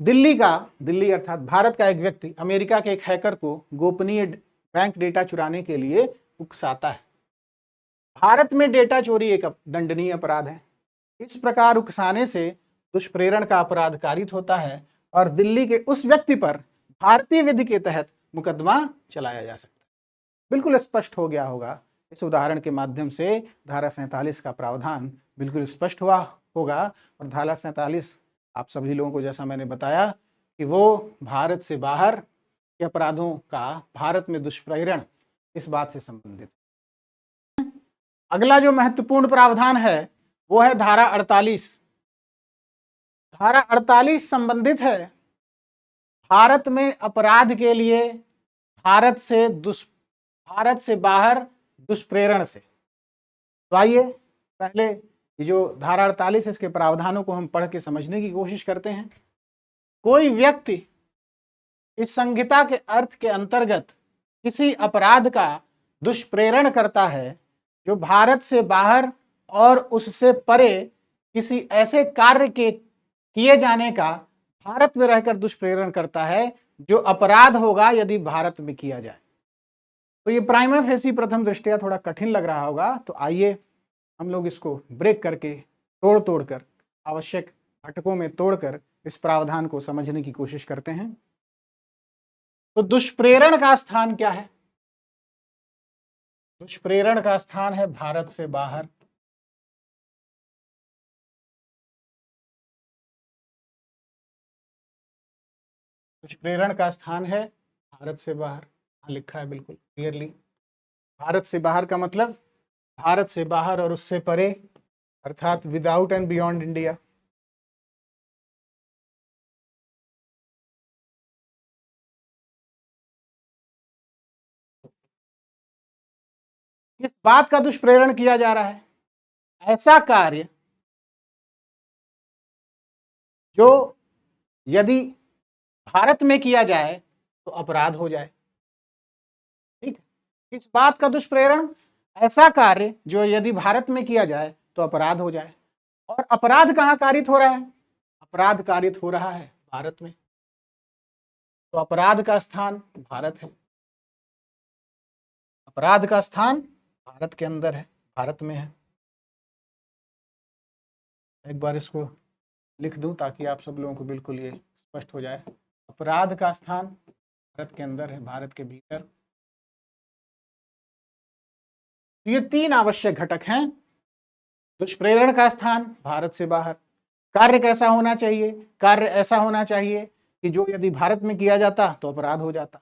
दिल्ली अर्थात भारत का एक व्यक्ति अमेरिका के एक हैकर को गोपनीय बैंक डेटा चुराने के लिए उकसाता है। भारत में डेटा चोरी एक दंडनीय अपराध है। इस प्रकार उकसाने से दुष्प्रेरण का अपराध कारित होता है और दिल्ली के उस व्यक्ति पर भारतीय विधि के तहत मुकदमा चलाया जा सकता है। बिल्कुल स्पष्ट हो गया होगा इस उदाहरण के माध्यम से। धारा 47 का प्रावधान बिल्कुल स्पष्ट हुआ होगा और धारा 47 आप सभी लोगों को, जैसा मैंने बताया, कि वो भारत से बाहर के अपराधों का भारत में दुष्प्रेरण इस बात से संबंधित। अगला जो महत्वपूर्ण प्रावधान है वो है धारा 48। धारा 48 संबंधित है भारत में अपराध के लिए भारत से बाहर दुष्प्रेरण से। तो आइए पहले ये जो धारा 48 इसके प्रावधानों को हम पढ़ के समझने की कोशिश करते हैं। कोई व्यक्ति इस संहिता के अर्थ के अंतर्गत किसी अपराध का दुष्प्रेरण करता है जो भारत से बाहर और उससे परे किसी ऐसे कार्य के किए जाने का भारत में रहकर दुष्प्रेरण करता है जो अपराध होगा यदि भारत में किया जाए। तो ये प्राइमा फेसी प्रथम दृष्टया थोड़ा कठिन लग रहा होगा, तो आइए हम लोग इसको ब्रेक करके तोड़ कर आवश्यक घटकों में तोड़कर इस प्रावधान को समझने की कोशिश करते हैं। तो दुष्प्रेरण का स्थान क्या है? दुष्प्रेरण का स्थान है भारत से बाहर। दुष्प्रेरण का स्थान है भारत से बाहर। लिखा है बिल्कुल क्लियरली। भारत से बाहर का मतलब भारत से बाहर और उससे परे, अर्थात विदाउट एंड बियॉन्ड इंडिया। किस बात का दुष्प्रेरण किया जा रहा है? ऐसा कार्य जो यदि भारत में किया जाए तो अपराध हो जाए। ठीक, किस बात का दुष्प्रेरण? ऐसा कार्य जो यदि भारत में किया जाए तो अपराध हो जाए। और अपराध कहाँ कारित हो रहा है? अपराध कारित हो रहा है भारत में। तो अपराध का स्थान भारत है। अपराध का स्थान भारत के अंदर है, भारत में है। एक बार इसको लिख दूं ताकि आप सब लोगों को बिल्कुल ये स्पष्ट हो जाए। अपराध का स्थान भारत के अंदर है, भारत के भीतर। ये तीन आवश्यक घटक हैं। दुष्प्रेरण का स्थान भारत से बाहर। कार्य कैसा होना चाहिए? कार्य ऐसा होना चाहिए कि जो यदि भारत में किया जाता तो अपराध हो जाता।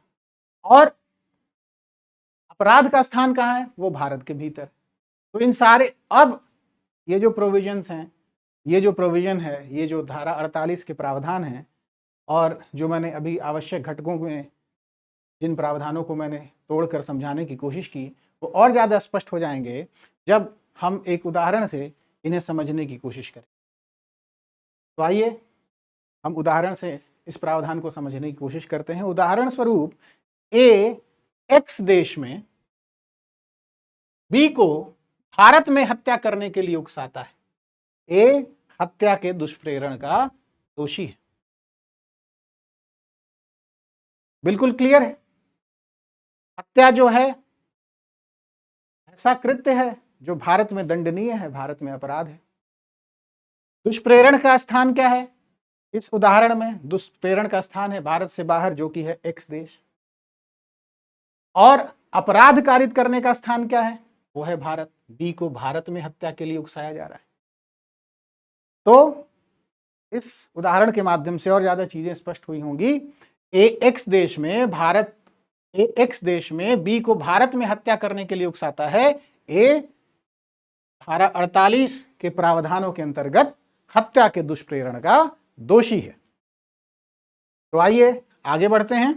और अपराध का स्थान कहाँ है? वो भारत के भीतर। तो इन सारे, अब ये जो प्रोविजंस हैं, ये जो प्रोविजन है, ये जो धारा 48 के प्रावधान हैं, और जो मैंने अभी आवश्यक घटकों में जिन प्रावधानों को मैंने तोड़कर समझाने की कोशिश की, वो और ज़्यादा स्पष्ट हो जाएंगे जब हम एक उदाहरण से इन्हें समझने की कोशिश करें। तो आइए हम उदाहरण से इस प्रावधान को समझने की कोशिश करते हैं। उदाहरण स्वरूप, ए एक्स देश में बी को भारत में हत्या करने के लिए उकसाता है। ए हत्या के दुष्प्रेरण का दोषी है। बिल्कुल क्लियर है। हत्या जो है ऐसा कृत्य है जो भारत में दंडनीय है, भारत में अपराध है। दुष्प्रेरण का स्थान क्या है? इस उदाहरण में दुष्प्रेरण का स्थान है भारत से बाहर, जो कि है एक्स देश। और अपराध कारित करने का स्थान क्या है? वो है भारत। बी को भारत में हत्या के लिए उकसाया जा रहा है। तो इस उदाहरण के माध्यम से और ज्यादा चीजें स्पष्ट हुई होंगी। ए एक्स देश में बी को भारत में हत्या करने के लिए उकसाता है। ए धारा 48 के प्रावधानों के अंतर्गत हत्या के दुष्प्रेरण का दोषी है। तो आइए आगे बढ़ते हैं।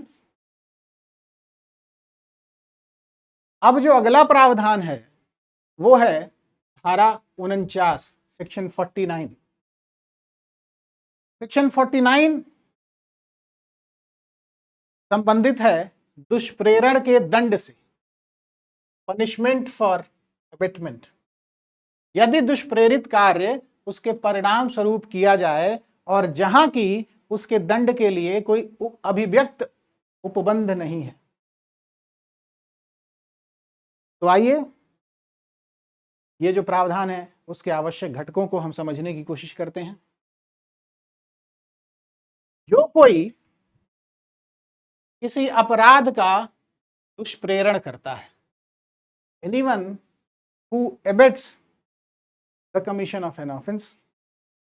अब जो अगला प्रावधान है वो है धारा 49, सेक्शन 49। सेक्शन 49 संबंधित है दुष्प्रेरण के दंड से, पनिशमेंट फॉर अबेटमेंट, यदि दुष्प्रेरित कार्य उसके परिणाम स्वरूप किया जाए और जहां की उसके दंड के लिए कोई अभिव्यक्त उपबंध नहीं है। तो आइए ये जो प्रावधान है उसके आवश्यक घटकों को हम समझने की कोशिश करते हैं। जो कोई किसी अपराध का दुष्प्रेरण करता है, anyone who abets the commission of an offence,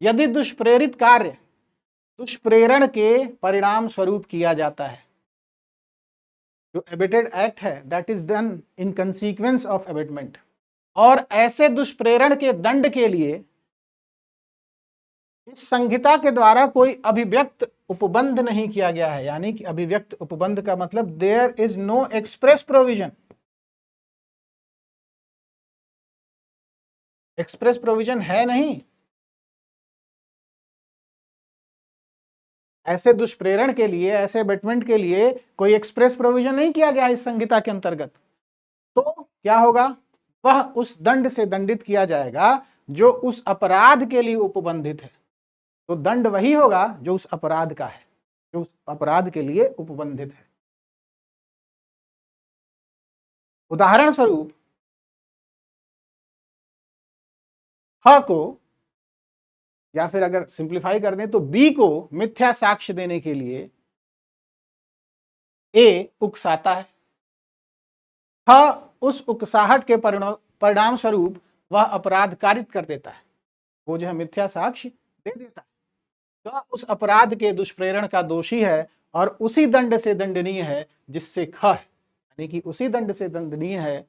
यदि दुष्प्रेरित कार्य दुष्प्रेरण के परिणाम स्वरूप किया जाता है, जो एबेटेड एक्ट है that is done in consequence of abetment, और ऐसे दुष्प्रेरण के दंड के लिए इस संहिता के द्वारा कोई अभिव्यक्त उपबंध नहीं किया गया है। यानी कि अभिव्यक्त उपबंध का मतलब there is no express provision, express provision है नहीं। ऐसे दुष्प्रेरण के लिए, ऐसे अबेटमेंट के लिए कोई एक्सप्रेस प्रोविजन नहीं किया गया इस संहिता के अंतर्गत। तो क्या होगा, वह उस दंड से दंडित किया जाएगा जो उस अपराध के लिए उपबंधित है। तो दंड वही होगा जो उस अपराध का है, जो उस अपराध के लिए उपबंधित है। उदाहरण स्वरूप ख को, या फिर अगर सिंप्लीफाई कर दें तो बी को मिथ्या साक्ष्य देने के लिए ए उकसाता है। ख उस उकसाहट के परिणाम स्वरूप वह अपराध कारित कर देता है, वो जो है मिथ्या साक्ष्य दे देता है। तो उस अपराध के दुष्प्रेरण का दोषी है और उसी दंड से दंडनीय है जिससे ख है। यानी कि उसी दंड से दंडनीय है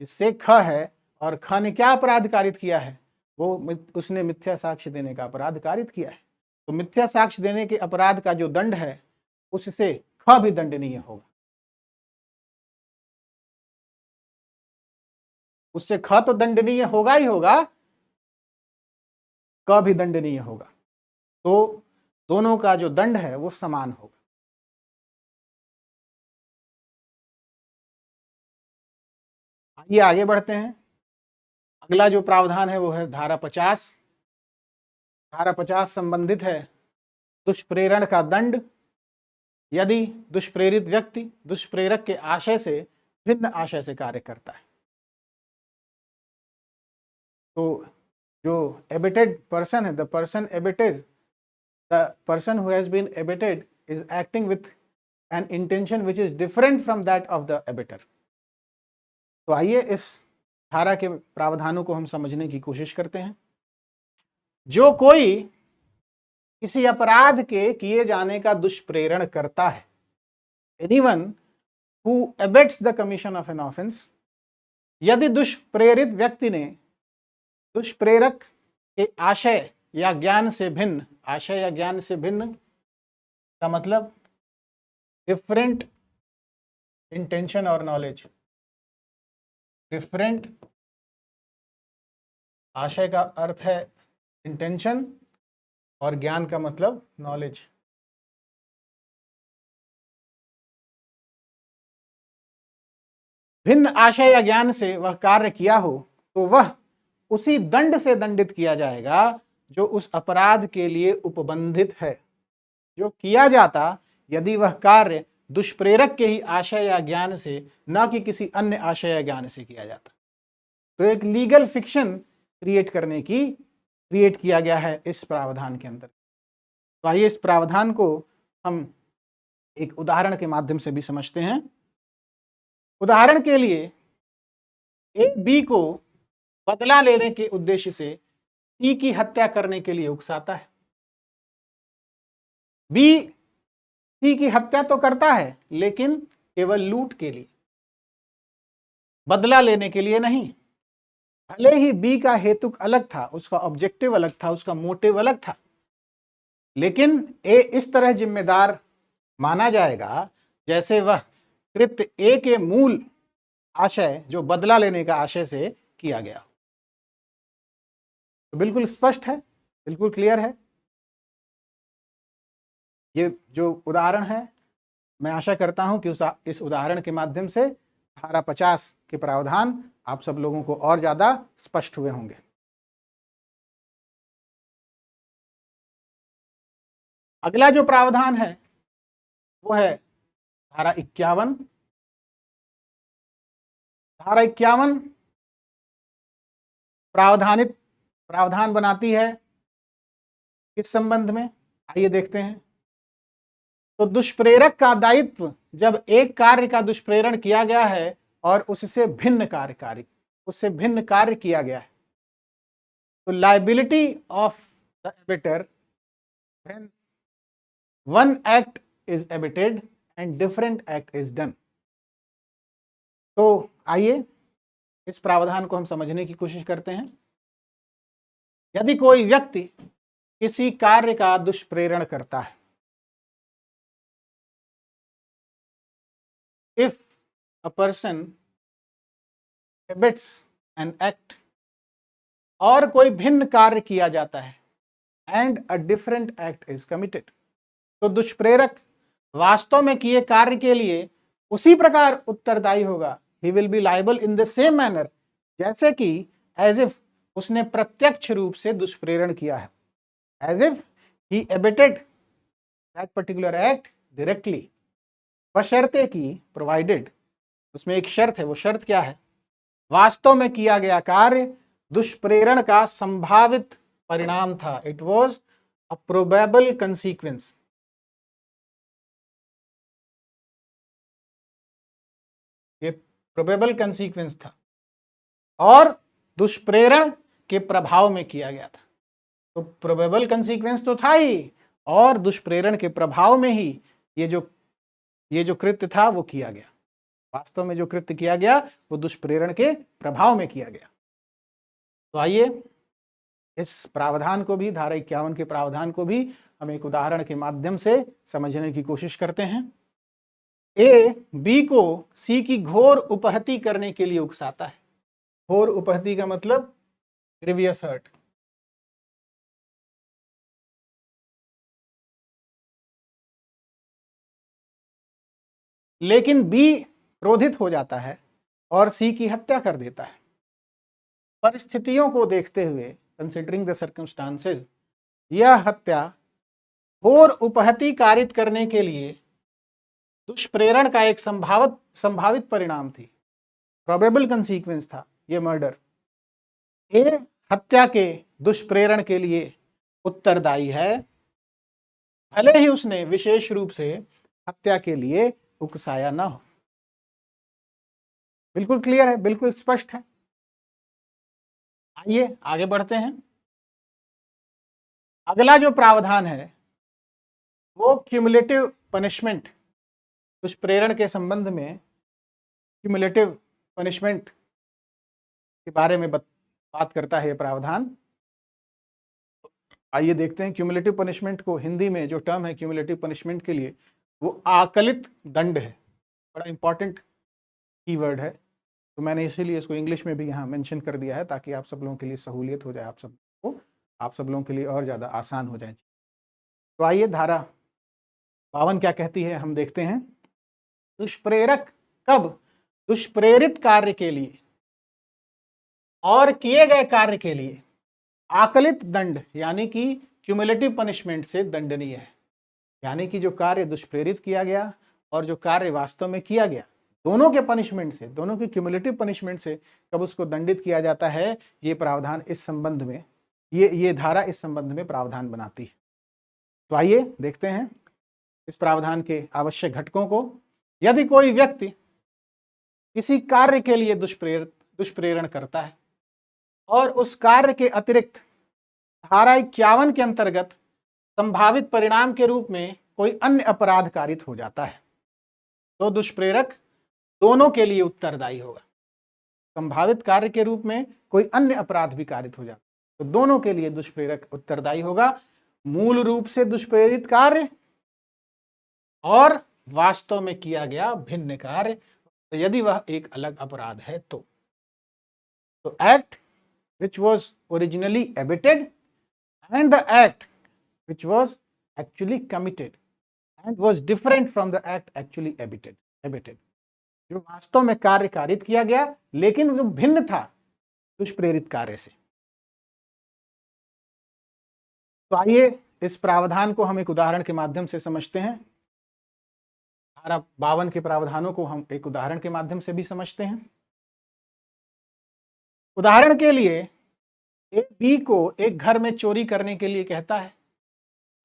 जिससे ख है, और ख ने क्या अपराध कारित किया है, वो उसने मिथ्या साक्ष्य देने का अपराध कारित किया है। तो मिथ्या साक्ष्य देने के अपराध का जो दंड है उससे ख भी दंडनीय होगा, उससे ख तो दंडनीय होगा ही होगा, क भी दंडनीय होगा। तो दोनों का जो दंड है वो समान होगा। आइए आगे बढ़ते हैं। अगला जो प्रावधान है वो है धारा 50। धारा 50 संबंधित है दुष्प्रेरण का दंड यदि दुष्प्रेरित व्यक्ति दुष्प्रेरक के आशय से भिन्न आशय से कार्य करता है। तो जो एबेटेड पर्सन है, the person abetted, the person who has been abetted is acting with an intention which is different from that of the abettor. तो आइए इस धारा के प्रावधानों को हम समझने की कोशिश करते हैं। जो कोई किसी अपराध के किए जाने का दुष्प्रेरण करता है, anyone who abets the commission of an offence, यदि दुष्प्रेरित व्यक्ति ने दुष्प्रेरक के आशय या ज्ञान से भिन्न, आशय या ज्ञान से भिन्न का मतलब डिफरेंट इंटेंशन और नॉलेज, डिफरेंट आशय का अर्थ है इंटेंशन और ज्ञान का मतलब नॉलेज। भिन्न आशय या ज्ञान से वह कार्य किया हो तो वह उसी दंड से दंडित किया जाएगा जो उस अपराध के लिए उपबंधित है, जो किया जाता यदि वह कार्य दुष्प्रेरक के ही आशय या ज्ञान से, न कि किसी अन्य आशय या ज्ञान से किया जाता। तो एक लीगल फिक्शन क्रिएट किया गया है इस प्रावधान के अंदर। तो आइए इस प्रावधान को हम एक उदाहरण के माध्यम से भी समझते हैं। उदाहरण के लिए ए बी को बदला लेने के उद्देश्य से सी की हत्या करने के लिए उकसाता है। बी सी की हत्या तो करता है लेकिन केवल लूट के लिए, बदला लेने के लिए नहीं। भले ही बी का हेतुक अलग था, उसका ऑब्जेक्टिव अलग था, उसका मोटिव अलग था, लेकिन ए इस तरह जिम्मेदार माना जाएगा जैसे वह कृत्य ए के मूल आशय, जो बदला लेने का आशय से किया गया। तो बिल्कुल स्पष्ट है, बिल्कुल क्लियर है। ये जो उदाहरण है, मैं आशा करता हूं कि इस उदाहरण के माध्यम से धारा 50 के प्रावधान आप सब लोगों को और ज्यादा स्पष्ट हुए होंगे। अगला जो प्रावधान है वो है धारा 51। धारा 51 प्रावधान बनाती है किस संबंध में, आइए देखते हैं। तो दुष्प्रेरक का दायित्व, जब एक कार्य का दुष्प्रेरण किया गया है और उससे भिन्न कार्य किया गया है, तो liability of the abettor when one act is abetted and different act is done. तो आइए इस प्रावधान को हम समझने की कोशिश करते हैं। यदि कोई व्यक्ति किसी कार्य का दुष्प्रेरण करता है, if a person Abids an act, और कोई भिन्न कार्य किया जाता है, and a different act is committed, तो दुष्प्रेरक वास्तव में किए कार्य के लिए उसी प्रकार उत्तरदायी होगा। He will be liable in the same manner, जैसे कि एज इफ उसने प्रत्यक्ष रूप से दुष्प्रेरण किया है, as if he abetted that particular act directly, बशर्ते कि प्रोवाइडेड, उसमें एक शर्त है, वो शर्त क्या है, वास्तव में किया गया कार्य दुष्प्रेरण का संभावित परिणाम था। It was a probable consequence. ये प्रोबेबल कंसीक्वेंस था और दुष्प्रेरण के प्रभाव में किया गया था। तो प्रोबेबल कंसीक्वेंस तो था ही, और दुष्प्रेरण के प्रभाव में ही ये जो कृत्य था वो किया गया। वास्तव में जो कृत्य किया गया वो दुष्प्रेरण के प्रभाव में किया गया। तो आइए इस प्रावधान को भी, धारा 51 के प्रावधान को भी हम एक उदाहरण के माध्यम से समझने की कोशिश करते हैं। ए बी को सी की घोर उपहति करने के लिए उकसाता है। घोर उपहति का मतलब ग्रीवियस हर्ट। लेकिन बी क्रोधित हो जाता है और सी की हत्या कर देता है। परिस्थितियों को देखते हुए, कंसिडरिंग द सर्कमस्टांसेस, यह हत्या घोर उपहति कारित करने के लिए दुष्प्रेरण का एक संभावित परिणाम थी, प्रोबेबल कंसीक्वेंस था यह मर्डर। ए हत्या के दुष्प्रेरण के लिए उत्तरदायी है, भले ही उसने विशेष रूप से हत्या के लिए उकसाया ना हो। बिल्कुल क्लियर है, बिल्कुल स्पष्ट है। आइए आगे बढ़ते हैं। अगला जो प्रावधान है वो क्यूमुलेटिव पनिशमेंट, दुष्प्रेरण के संबंध में क्यूमुलेटिव पनिशमेंट के बारे में बात करता है ये प्रावधान। आइए देखते हैं। क्यूमुलेटिव पनिशमेंट को हिंदी में जो टर्म है क्यूमुलेटिव पनिशमेंट के लिए, वो आकलित दंड है। बड़ा इंपॉर्टेंट कीवर्ड है, तो मैंने इसीलिए इसको इंग्लिश में भी यहाँ मेंशन कर दिया है ताकि आप सब लोगों के लिए सहूलियत हो जाए, आप सब लोगों के लिए और ज़्यादा आसान हो जाए। तो आइए धारा 52 क्या कहती है हम देखते हैं। दुष्प्रेरक कब दुष्प्रेरित कार्य के लिए और किए गए कार्य के लिए आकलित दंड यानी कि क्यूमुलेटिव पनिशमेंट से दंडनीय है। यानी कि जो कार्य दुष्प्रेरित किया गया और जो कार्य वास्तव में किया गया, दोनों के पनिशमेंट से, दोनों की क्यूमुलेटिव पनिशमेंट से कब उसको दंडित किया जाता है, ये प्रावधान इस संबंध में, ये धारा इस संबंध में प्रावधान बनाती है। तो आइए देखते हैं इस प्रावधान के आवश्यक घटकों को। यदि कोई व्यक्ति किसी कार्य के लिए दुष्प्रेरण करता है और उस कार्य के अतिरिक्त धारा 51 के अंतर्गत संभावित परिणाम के रूप में कोई अन्य अपराध कारित हो जाता है, तो दुष्प्रेरक दोनों के लिए उत्तरदायी होगा। संभावित कार्य के रूप में कोई अन्य अपराध भी कारित हो जाता है, तो दोनों के लिए दुष्प्रेरक उत्तरदायी होगा। मूल रूप से दुष्प्रेरित कार्य और वास्तव में किया गया भिन्न कार्य, तो यदि वह एक अलग अपराध है तो act which was originally abated and the act which was actually committed and was different from the act actually abated. जो वास्तव में कार्य कारित किया गया, लेकिन जो भिन्न था दुष्प्रेरित कार्य से। तो आइए इस प्रावधान को हम एक उदाहरण के माध्यम से समझते हैं। धारा 52 के प्रावधानों को हम एक उदाहरण के माध्यम से भी समझते हैं। उदाहरण के लिए ए बी को एक घर में चोरी करने के लिए कहता है।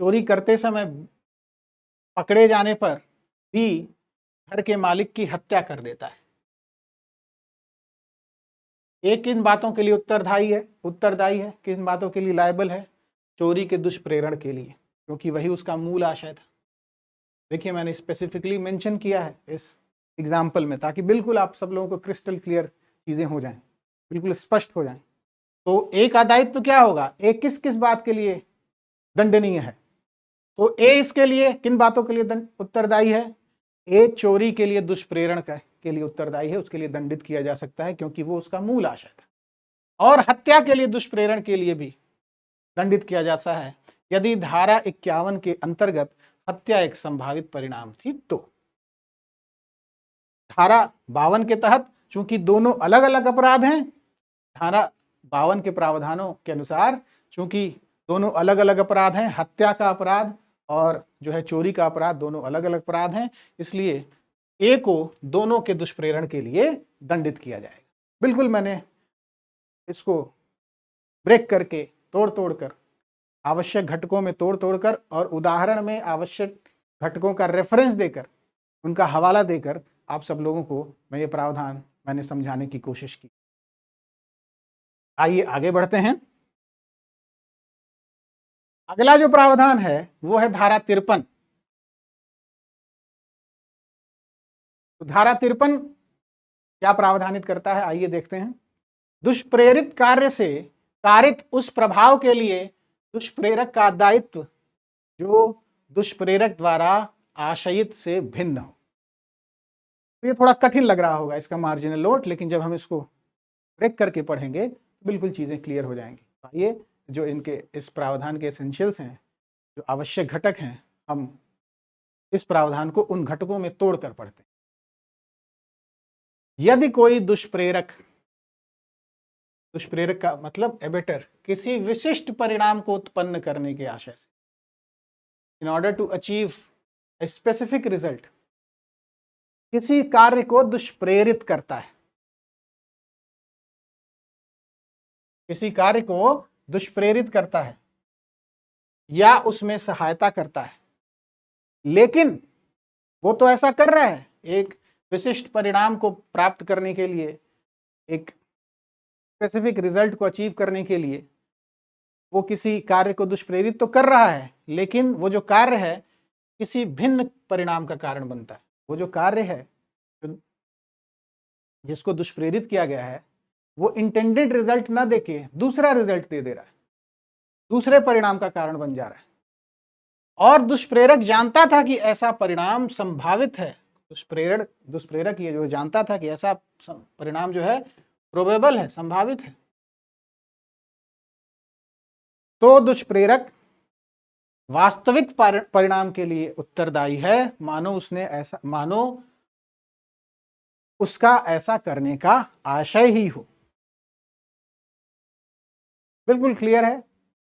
चोरी करते समय पकड़े जाने पर बी घर के मालिक की हत्या कर देता है। ए किन बातों के लिए उत्तरदायी है, किन बातों के लिए लायबल है? चोरी के दुष्प्रेरण के लिए, क्योंकि वही उसका मूल आशय था। देखिए, मैंने स्पेसिफिकली मेंशन किया है इस एग्जाम्पल में, ताकि बिल्कुल आप सब लोगों को क्रिस्टल क्लियर चीजें हो जाएं, बिल्कुल स्पष्ट हो जाएं। तो ए का दायित्व क्या होगा? ए किस किस बात के लिए दंडनीय है? तो ए इसके लिए किन बातों के लिए उत्तरदायी है? ए चोरी के लिए दुष्प्रेरण के लिए उत्तरदायी है, उसके लिए दंडित किया जा सकता है, क्योंकि वो उसका मूल आशय था। और हत्या के लिए दुष्प्रेरण के लिए भी दंडित किया जाता है, यदि धारा 51 के अंतर्गत हत्या एक संभावित परिणाम थी। तो धारा 52 के तहत चूंकि दोनों अलग अलग अपराध हैं, धारा 52 के प्रावधानों के अनुसार चूंकि दोनों अलग अलग अपराध हैं, हत्या का अपराध और जो है चोरी का अपराध दोनों अलग अलग अपराध हैं, इसलिए ए को दोनों के दुष्प्रेरण के लिए दंडित किया जाएगा। बिल्कुल मैंने इसको ब्रेक करके तोड़ कर आवश्यक घटकों में तोड़ और उदाहरण में आवश्यक घटकों का रेफरेंस देकर, उनका हवाला देकर आप सब लोगों को मैं ये प्रावधान मैंने समझाने की कोशिश की। आइए आगे बढ़ते हैं। अगला जो प्रावधान है वो है धारा 53। तो धारा 53 क्या प्रावधानित करता है, आइए देखते हैं। दुष्प्रेरित कार्य से कारित उस प्रभाव के लिए दुष्प्रेरक का दायित्व जो दुष्प्रेरक द्वारा आशयित से भिन्न हो। तो ये थोड़ा कठिन लग रहा होगा इसका मार्जिनल नोट, लेकिन जब हम इसको ब्रेक करके पढ़ेंगे तो बिल्कुल चीजें क्लियर हो जाएंगी। तो आइए जो इनके इस प्रावधान के एसेंशियल्स हैं, जो आवश्यक घटक हैं, हम इस प्रावधान को उन घटकों में तोड़कर पढ़ते हैं। यदि कोई दुष्प्रेरक का मतलब एबेटर किसी विशिष्ट परिणाम को उत्पन्न करने के आशय से, in order to achieve a specific result, किसी कार्य को दुष्प्रेरित करता है, किसी कार्य को दुष्प्रेरित करता है या उसमें सहायता करता है, लेकिन वो तो ऐसा कर रहा है एक विशिष्ट परिणाम को प्राप्त करने के लिए, एक स्पेसिफिक रिजल्ट को अचीव करने के लिए वो किसी कार्य को दुष्प्रेरित तो कर रहा है, लेकिन वो जो कार्य है किसी भिन्न परिणाम का कारण बनता है। वो जो कार्य है जिसको दुष्प्रेरित किया गया है वो इंटेंडेड रिजल्ट ना देके दूसरा रिजल्ट दे दे रहा है, दूसरे परिणाम का कारण बन जा रहा है। और दुष्प्रेरक जानता था कि ऐसा परिणाम संभावित है। दुष्प्रेरक ये जो जानता था कि ऐसा परिणाम जो है प्रोबेबल है, संभावित है। तो दुष्प्रेरक वास्तविक परिणाम के लिए उत्तरदायी है, मानो उसका ऐसा करने का आशय ही हो। बिल्कुल क्लियर है।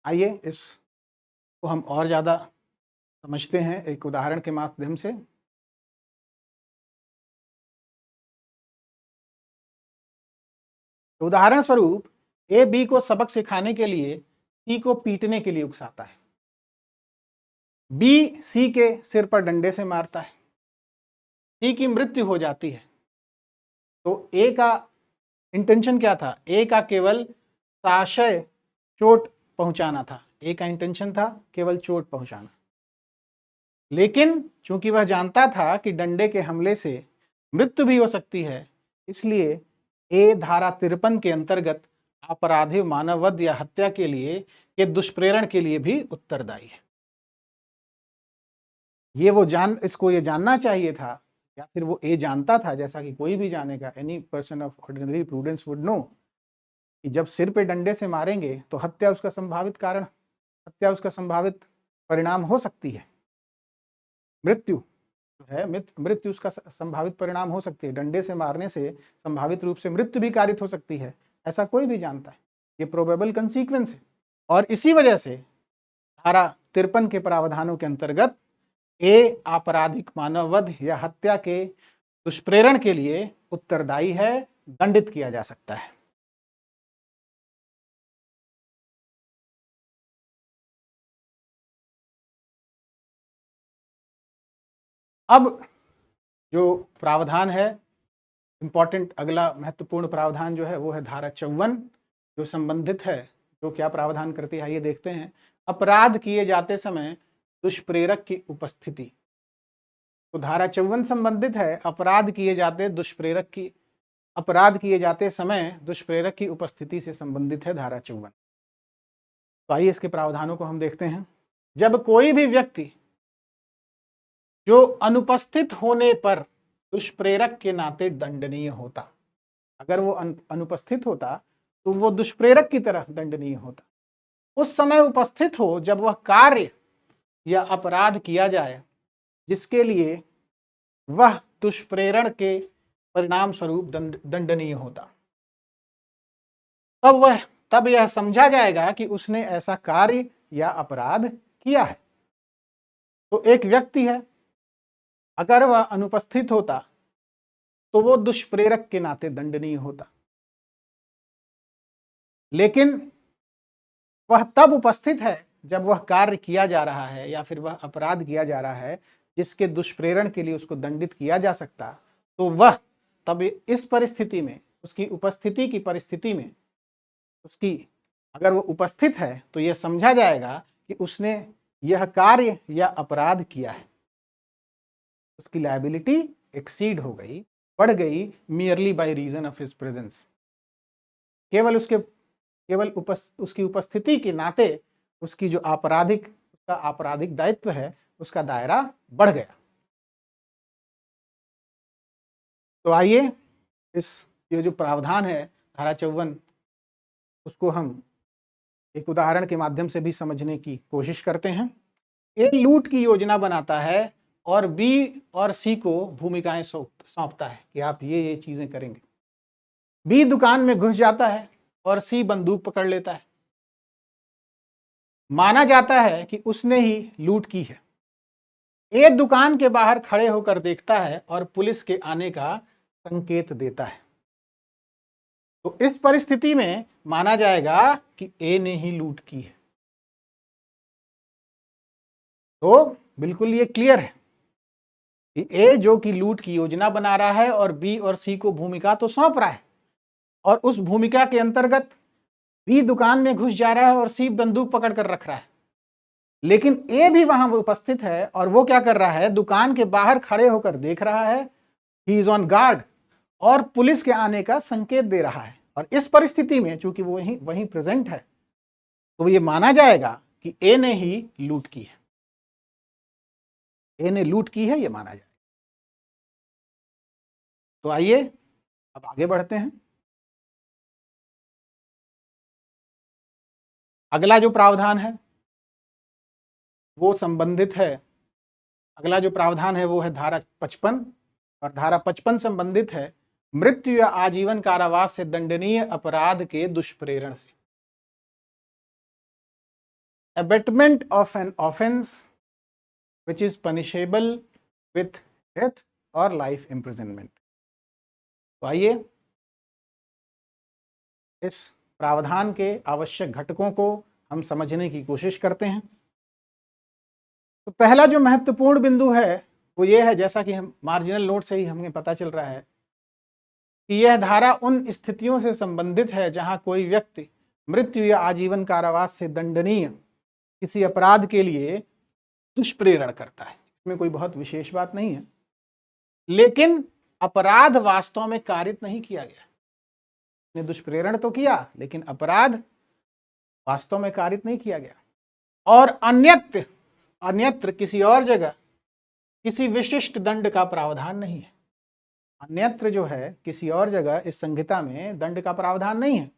आइए इसको हम और ज्यादा समझते हैं एक उदाहरण के माध्यम से। उदाहरण स्वरूप ए बी को सबक सिखाने के लिए सी को पीटने के लिए उकसाता है। बी सी के सिर पर डंडे से मारता है, सी की मृत्यु हो जाती है। तो ए का इंटेंशन क्या था? ए का केवल साशय चोट पहुंचाना था। ए का इंटेंशन था केवल चोट पहुंचाना, लेकिन चूंकि वह जानता था कि डंडे के हमले से मृत्यु भी हो सकती है, इसलिए ए धारा 53 के अंतर्गत अपराधी मानववध या हत्या के लिए के दुष्प्रेरण के लिए भी उत्तरदायी है। इसको ये जानना चाहिए था, या फिर वो ए जानता था, जैसा कि कोई भी जानेगा, any person of ordinary prudence would know, कि जब सिर पे डंडे से मारेंगे तो हत्या उसका संभावित परिणाम हो सकती है, मृत्यु। है मृत्यु उसका संभावित परिणाम हो सकती है। डंडे से मारने से संभावित रूप से मृत्यु भी कारित हो सकती है, ऐसा कोई भी जानता है। ये प्रोबेबल कंसीक्वेंस है। और इसी वजह से धारा 53 के प्रावधानों के अंतर्गत ए आपराधिक मानववध या हत्या के दुष्प्रेरण के लिए उत्तरदायी है, दंडित किया जा सकता है। अब जो प्रावधान है, इंपॉर्टेंट अगला महत्वपूर्ण प्रावधान जो है वो है धारा 54, जो संबंधित है। जो क्या प्रावधान करती है ये देखते हैं। अपराध किए जाते समय दुष्प्रेरक की उपस्थिति। तो धारा 54 संबंधित है अपराध किए जाते समय दुष्प्रेरक की उपस्थिति से संबंधित है धारा 54। तो आइए इसके प्रावधानों को हम देखते हैं। जब कोई भी व्यक्ति जो अनुपस्थित होने पर दुष्प्रेरक के नाते दंडनीय होता, अगर वो अनुपस्थित होता तो वो दुष्प्रेरक की तरह दंडनीय होता। उस समय उपस्थित हो जब वह कार्य या अपराध किया जाए जिसके लिए वह दुष्प्रेरण के परिणाम स्वरूप दंडनीय होता, तब यह समझा जाएगा कि उसने ऐसा कार्य या अपराध किया है। तो एक व्यक्ति है, अगर वह अनुपस्थित होता तो वो दुष्प्रेरक के नाते दंडनीय होता, लेकिन वह तब उपस्थित है जब वह कार्य किया जा रहा है या फिर वह अपराध किया जा रहा है जिसके दुष्प्रेरण के लिए उसको दंडित किया जा सकता। तो वह तब इस परिस्थिति में, उसकी उपस्थिति की परिस्थिति में, उसकी अगर वो उपस्थित है तो यह समझा जाएगा कि उसने यह कार्य या अपराध किया है। उसकी लायबिलिटी एक्सीड हो गई, बढ़ गई, merely by reason of his presence. केवल उसकी उपस्थिति के नाते उसकी जो आपराधिक दायित्व है उसका दायरा बढ़ गया। तो आइए ये जो प्रावधान है धारा 54, उसको हम एक उदाहरण के माध्यम से भी समझने की कोशिश करते हैं। ए लूट की योजना बनाता है और बी और सी को भूमिकाएं सौंपता है कि आप ये चीजें करेंगे। बी दुकान में घुस जाता है और सी बंदूक पकड़ लेता है। माना जाता है कि उसने ही लूट की है। ए दुकान के बाहर खड़े होकर देखता है और पुलिस के आने का संकेत देता है। तो इस परिस्थिति में माना जाएगा कि ए ने ही लूट की है। तो बिल्कुल ये क्लियर है कि ए जो कि लूट की योजना बना रहा है और बी और सी को भूमिका तो सौंप रहा है, और उस भूमिका के अंतर्गत बी दुकान में घुस जा रहा है और सी बंदूक पकड़ कर रख रहा है। लेकिन ए भी वहां उपस्थित है और वो क्या कर रहा है, दुकान के बाहर खड़े होकर देख रहा है, ही इज ऑन गार्ड, और पुलिस के आने का संकेत दे रहा है। और इस परिस्थिति में चूंकि वो वहीं प्रेजेंट है तो ये माना जाएगा कि ए ने ही लूट की है। ए ने लूट की है, ये माना जाएगा। तो आइए अब आगे बढ़ते हैं। अगला जो प्रावधान है वो संबंधित है, अगला जो प्रावधान है वो है धारा 55, और धारा 55 संबंधित है मृत्यु या आजीवन कारावास से दंडनीय अपराध के दुष्प्रेरण से। Abetment of an offense which is punishable with death or life imprisonment। तो आइए इस प्रावधान के आवश्यक घटकों को हम समझने की कोशिश करते हैं। तो पहला जो महत्वपूर्ण बिंदु है वो ये है, जैसा कि हम मार्जिनल नोट से ही हमें पता चल रहा है कि यह धारा उन स्थितियों से संबंधित है जहां कोई व्यक्ति मृत्यु या आजीवन कारावास से दंडनीय किसी अपराध के लिए दुष्प्रेरण करता है। इसमें कोई बहुत विशेष बात नहीं है, लेकिन अपराध वास्तव में कारित नहीं किया गया। ने दुष्प्रेरण तो किया लेकिन अपराध वास्तव में कारित नहीं किया गया। और अन्यत्र किसी और जगह किसी विशिष्ट दंड का प्रावधान नहीं है। अन्यत्र जो है किसी और जगह इस संहिता में दंड का प्रावधान नहीं है।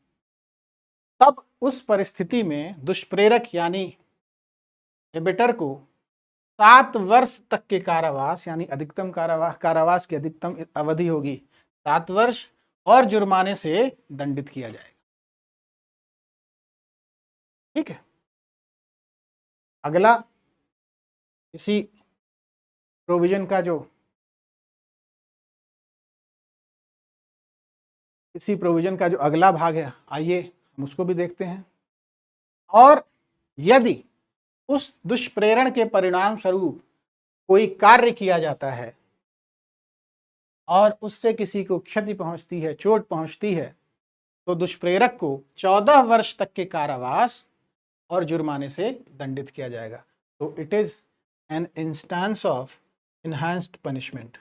तब उस परिस्थिति में दुष्प्रेरक यानी एबेटर को 7 वर्ष तक के कारावास, यानी अधिकतम कारावास की अधिकतम अवधि होगी 7 वर्ष, और जुर्माने से दंडित किया जाएगा। ठीक है। अगला इसी प्रोविजन का जो अगला भाग है, आइए हम उसको भी देखते हैं। और यदि उस दुष्प्रेरण के परिणाम स्वरूप कोई कार्य किया जाता है और उससे किसी को क्षति पहुंचती है, चोट पहुंचती है, तो दुष्प्रेरक को 14 वर्ष तक के कारावास और जुर्माने से दंडित किया जाएगा। तो it is an instance of enhanced punishment.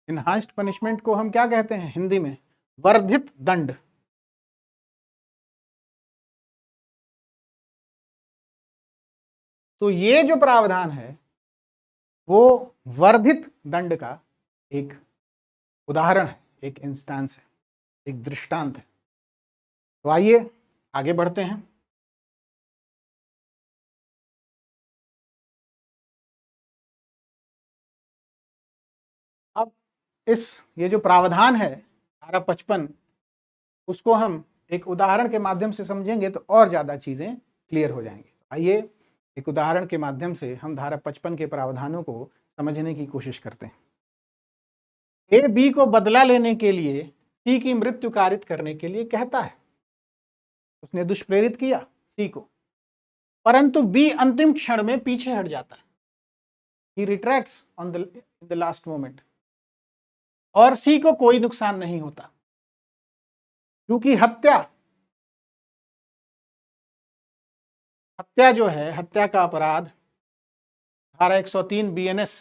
Enhanced punishment को हम क्या कहते हैं हिंदी में? वर्धित दंड। तो ये जो प्रावधान है वो वर्धित दंड का एक उदाहरण है, एक इंस्टेंस है, एक दृष्टांत है। तो आइए आगे बढ़ते हैं। अब ये जो प्रावधान है धारा 55, उसको हम एक उदाहरण के माध्यम से समझेंगे तो और ज्यादा चीजें क्लियर हो जाएंगी। आइए एक उदाहरण के माध्यम से हम धारा 55 के प्रावधानों को समझने की कोशिश करते हैं। ए बी को बदला लेने के लिए सी की मृत्यु कारित करने के लिए कहता है। उसने दुष्प्रेरित किया सी को, परंतु बी अंतिम क्षण में पीछे हट जाता है। He retracts on the last moment, और सी को कोई नुकसान नहीं होता, क्योंकि हत्या जो है, हत्या का अपराध धारा 103 बीएनएस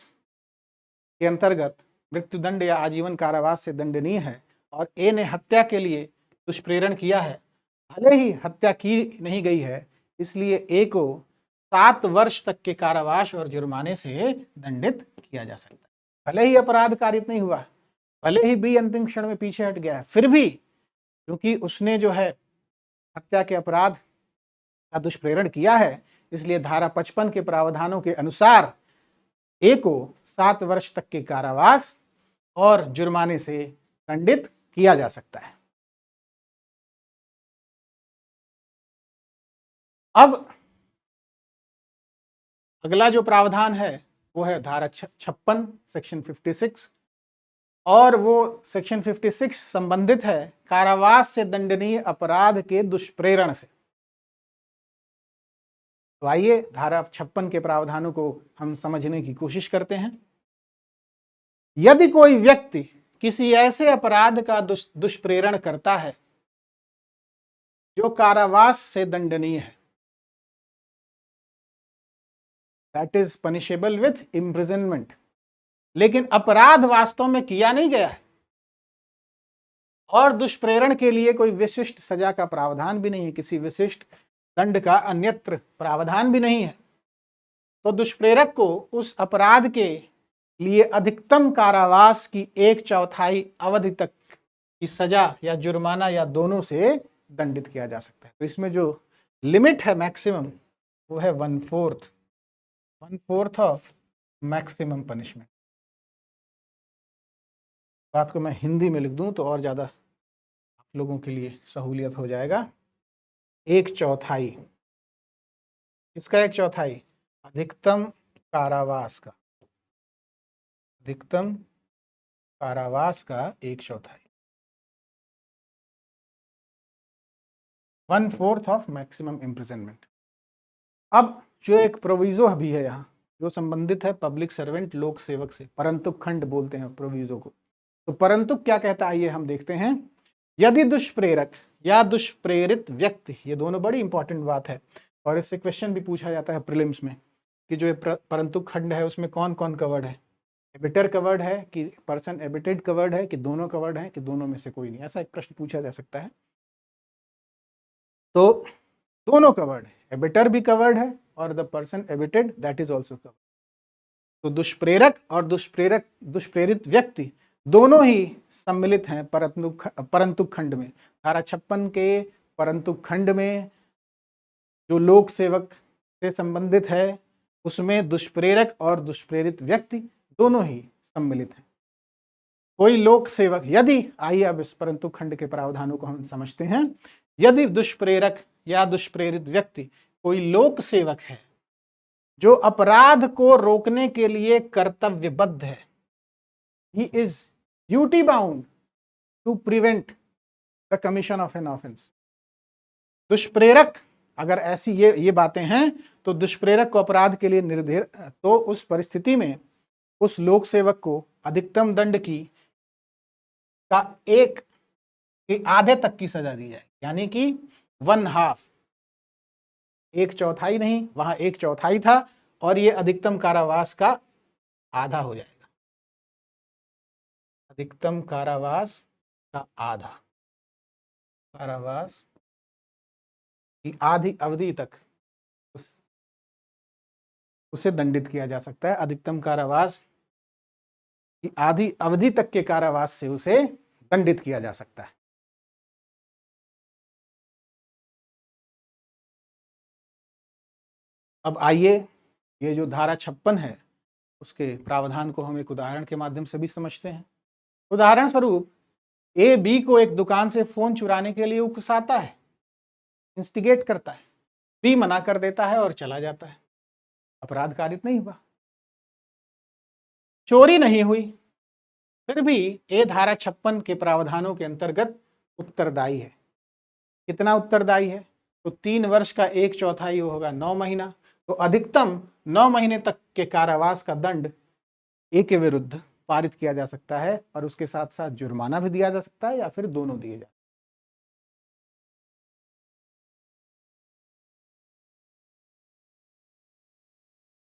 के अंतर्गत मृत्युदंड या आजीवन कारावास से दंडनीय है। और ए ने हत्या के लिए दुष्प्रेरण किया है, भले ही हत्या की नहीं गई है, इसलिए ए को 7 वर्ष तक के कारावास और जुर्माने से दंडित किया जा सकता है। भले ही अपराध कारित नहीं हुआ, भले ही बी अंतिम क्षण में पीछे हट गया है, फिर भी क्योंकि उसने जो है हत्या के अपराध का दुष्प्रेरण किया है, इसलिए धारा 55 के प्रावधानों के अनुसार ए को 7 वर्ष तक के कारावास और जुर्माने से दंडित किया जा सकता है। अब अगला जो प्रावधान है वो है धारा 56 सेक्शन 56, और वो सेक्शन 56 संबंधित है कारावास से दंडनीय अपराध के दुष्प्रेरण से। तो आइए धारा 56 के प्रावधानों को हम समझने की कोशिश करते हैं। यदि कोई व्यक्ति किसी ऐसे अपराध का दुष्प्रेरण करता है जो कारावास से दंडनीय है, that is punishable with imprisonment, लेकिन अपराध वास्तव में किया नहीं गया है और दुष्प्रेरण के लिए कोई विशिष्ट सजा का प्रावधान भी नहीं है, किसी विशिष्ट दंड का अन्यत्र प्रावधान भी नहीं है, तो दुष्प्रेरक को उस अपराध के लिए अधिकतम कारावास की 1/4 अवधि तक की सजा या जुर्माना या दोनों से दंडित किया जा सकता है। तो इसमें जो लिमिट है मैक्सिमम वो है 1/4 ऑफ मैक्सिमम पनिशमेंट। बात को मैं हिंदी में लिख दूं तो और ज्यादा आप लोगों के लिए सहूलियत हो जाएगा। 1/4, इसका 1/4 अधिकतम कारावास का, अधिकतम कारावास का 1/4, 1/4 ऑफ मैक्सिमम इम्प्रिजनमेंट। अब जो एक प्रोविजो भी है यहाँ जो संबंधित है पब्लिक सर्वेंट, लोक सेवक से, परंतुक खंड बोलते हैं प्रोविजो को। तो परंतुक क्या कहता है ये हम देखते हैं। यदि दुष्प्रेरक या दुष्प्रेरित व्यक्ति, ये दोनों बड़ी इंपॉर्टेंट बात है और इससे क्वेश्चन भी पूछा जाता है प्रीलिम्स में कि जो परंतुक खंड है उसमें कौन कौन कवर्ड है, एबिटर कवर्ड है कि पर्सन एबिटेड कवर्ड है कि दोनों कवर्ड है कि दोनों में से कोई नहीं, ऐसा एक प्रश्न पूछा जा सकता है। तो दोनों कवर्ड है, एबिटर भी कवर्ड है और the person abetted that is also covered. तो दुष्प्रेरक और दुष्प्रेरित व्यक्ति दोनों ही सम्मिलित हैं परंतु खंड में। धारा 56 के परंतु खंड में जो लोक सेवक से संबंधित है उसमें दुष्प्रेरक और दुष्प्रेरित व्यक्ति दोनों ही सम्मिलित हैं। कोई लोक सेवक यदि, आइए अब इस परंतु खंड के प्रावधानों को हम समझते हैं। यदि दुष्प्रेरक या दुष्प्रेरित व्यक्ति कोई लोक सेवक है जो अपराध को रोकने के लिए कर्तव्यबद्ध है, he is duty bound to prevent the commission of an offense। दुष्प्रेरक अगर ऐसी ये बातें हैं तो दुष्प्रेरक को अपराध के लिए निर्धारित, तो उस परिस्थिति में उस लोक सेवक को अधिकतम दंड की का आधे तक की सजा दी जाए, यानी कि 1/2, 1/4 नहीं, वहां 1/4 था और ये अधिकतम कारावास का आधा हो जाएगा। अधिकतम कारावास का आधा, कारावास की आधी अवधि तक उसे दंडित किया जा सकता है। अधिकतम कारावास की आधी अवधि तक के कारावास से उसे दंडित किया जा सकता है। अब आइए ये जो धारा 56 है उसके प्रावधान को हम एक उदाहरण के माध्यम से भी समझते हैं। उदाहरण स्वरूप ए बी को एक दुकान से फोन चुराने के लिए उकसाता है, इंस्टिगेट करता है। बी मना कर देता है और चला जाता है। अपराध कारित नहीं हुआ, चोरी नहीं हुई, फिर भी ए धारा 56 के प्रावधानों के अंतर्गत उत्तरदायी है। कितना उत्तरदायी है? तो 3 वर्ष का 1/4 होगा 9 महीना, तो अधिकतम 9 महीने तक के कारावास का दंड ए के विरुद्ध पारित किया जा सकता है और उसके साथ साथ जुर्माना भी दिया जा सकता है या फिर दोनों दिए जा।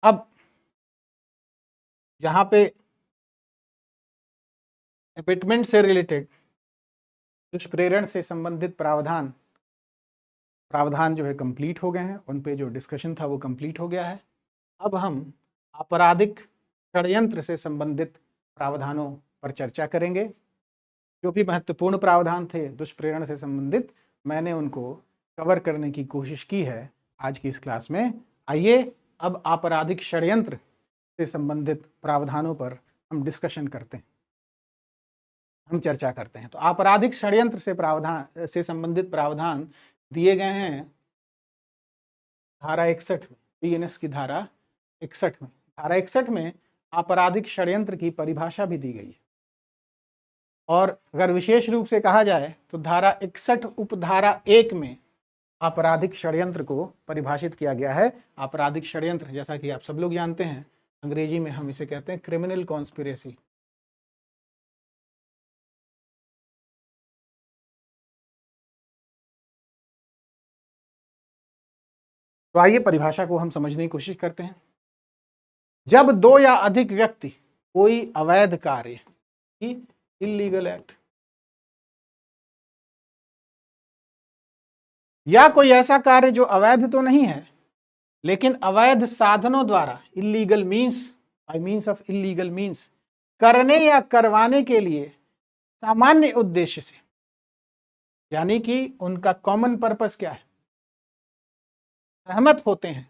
अब यहां पे एपिटमेंट से रिलेटेड दुष्प्रेरण से संबंधित प्रावधान जो है कंप्लीट हो गए हैं, उन पे जो डिस्कशन था वो कंप्लीट हो गया है। अब हम आपराधिक षड्यंत्र से संबंधित प्रावधानों पर चर्चा करेंगे। जो भी महत्वपूर्ण प्रावधान थे दुष्प्रेरण से संबंधित, मैंने उनको कवर करने की कोशिश की है आज की इस क्लास में। आइए अब आपराधिक षड्यंत्र से संबंधित प्रावधानों पर हम डिस्कशन करते हैं, हम चर्चा करते हैं। तो आपराधिक षड्यंत्र से संबंधित प्रावधान दिए गए हैं धारा 61 में, बीएनएस की धारा 61 में। धारा 61 में आपराधिक षड्यंत्र की परिभाषा भी दी गई है और अगर विशेष रूप से कहा जाए तो धारा 61 उपधारा 1 में आपराधिक षड्यंत्र को परिभाषित किया गया है। आपराधिक षड्यंत्र जैसा कि आप सब लोग जानते हैं, अंग्रेजी में हम इसे कहते हैं क्रिमिनल कॉन्स्पिरेसी। तो आइए परिभाषा को हम समझने की कोशिश करते हैं। जब 2 या अधिक व्यक्ति कोई अवैध कार्य, इल्लीगल एक्ट, या कोई ऐसा कार्य जो अवैध तो नहीं है लेकिन अवैध साधनों द्वारा, illegal means, bye means of illegal means, करने या करवाने के लिए सामान्य उद्देश्य से, यानी कि उनका कॉमन पर्पस क्या है, सहमत होते हैं,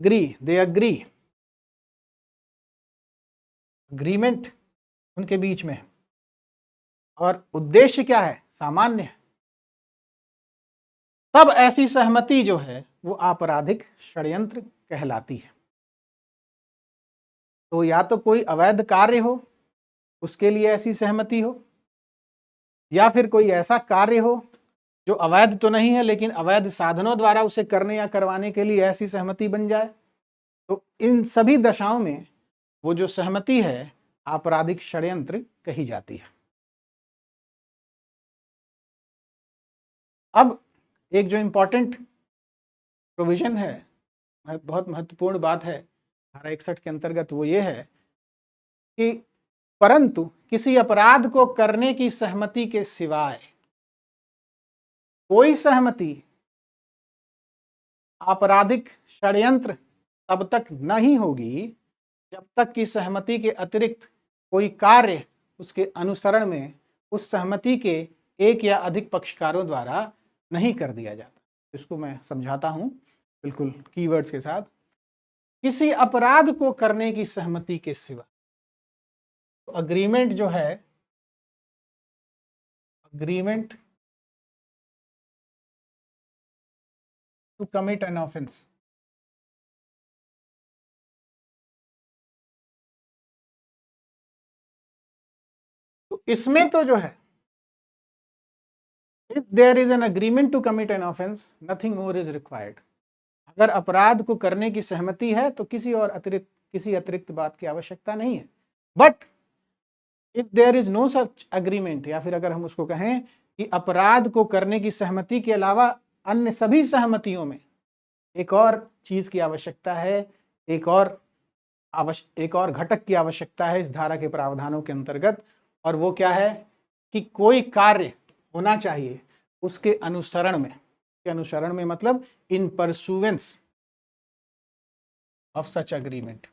दे अग्री, अग्रीमेंट उनके बीच में है और उद्देश्य क्या है, सामान्य है, तब ऐसी सहमति जो है वो आपराधिक षड्यंत्र कहलाती है। तो या तो कोई अवैध कार्य हो उसके लिए ऐसी सहमति हो, या फिर कोई ऐसा कार्य हो जो अवैध तो नहीं है लेकिन अवैध साधनों द्वारा उसे करने या करवाने के लिए ऐसी सहमति बन जाए। तो इन सभी दशाओं में वो जो सहमति है आपराधिक षड्यंत्र कही जाती है। अब एक जो इंपॉर्टेंट प्रोविजन है, बहुत महत्वपूर्ण बात है धारा 61 के अंतर्गत, वो ये है कि परंतु किसी अपराध को करने की सहमति के सिवाय कोई सहमति आपराधिक षड्यंत्र तब तक नहीं होगी जब तक कि सहमति के अतिरिक्त कोई कार्य उसके अनुसरण में उस सहमति के एक या अधिक पक्षकारों द्वारा नहीं कर दिया जाता। इसको मैं समझाता हूं बिल्कुल कीवर्ड्स के साथ। किसी अपराध को करने की सहमति के सिवा, तो अग्रीमेंट जो है, agreement to commit an offense, तो इसमें तो जो है, if there is an agreement to commit an offense nothing more is required. अगर अपराध को करने की सहमति है तो किसी अतिरिक्त बात की आवश्यकता नहीं है। But if there is no such agreement, या फिर अगर हम उसको कहें कि अपराध को करने की सहमति के अलावा अन्य सभी सहमतियों में एक और चीज की आवश्यकता है, एक और घटक की आवश्यकता है इस धारा के प्रावधानों के अंतर्गत, और वो क्या है कि कोई कार्य होना चाहिए उसके अनुसरण में। के अनुसरण में मतलब इन परसुवेंस ऑफ सच अग्रीमेंट।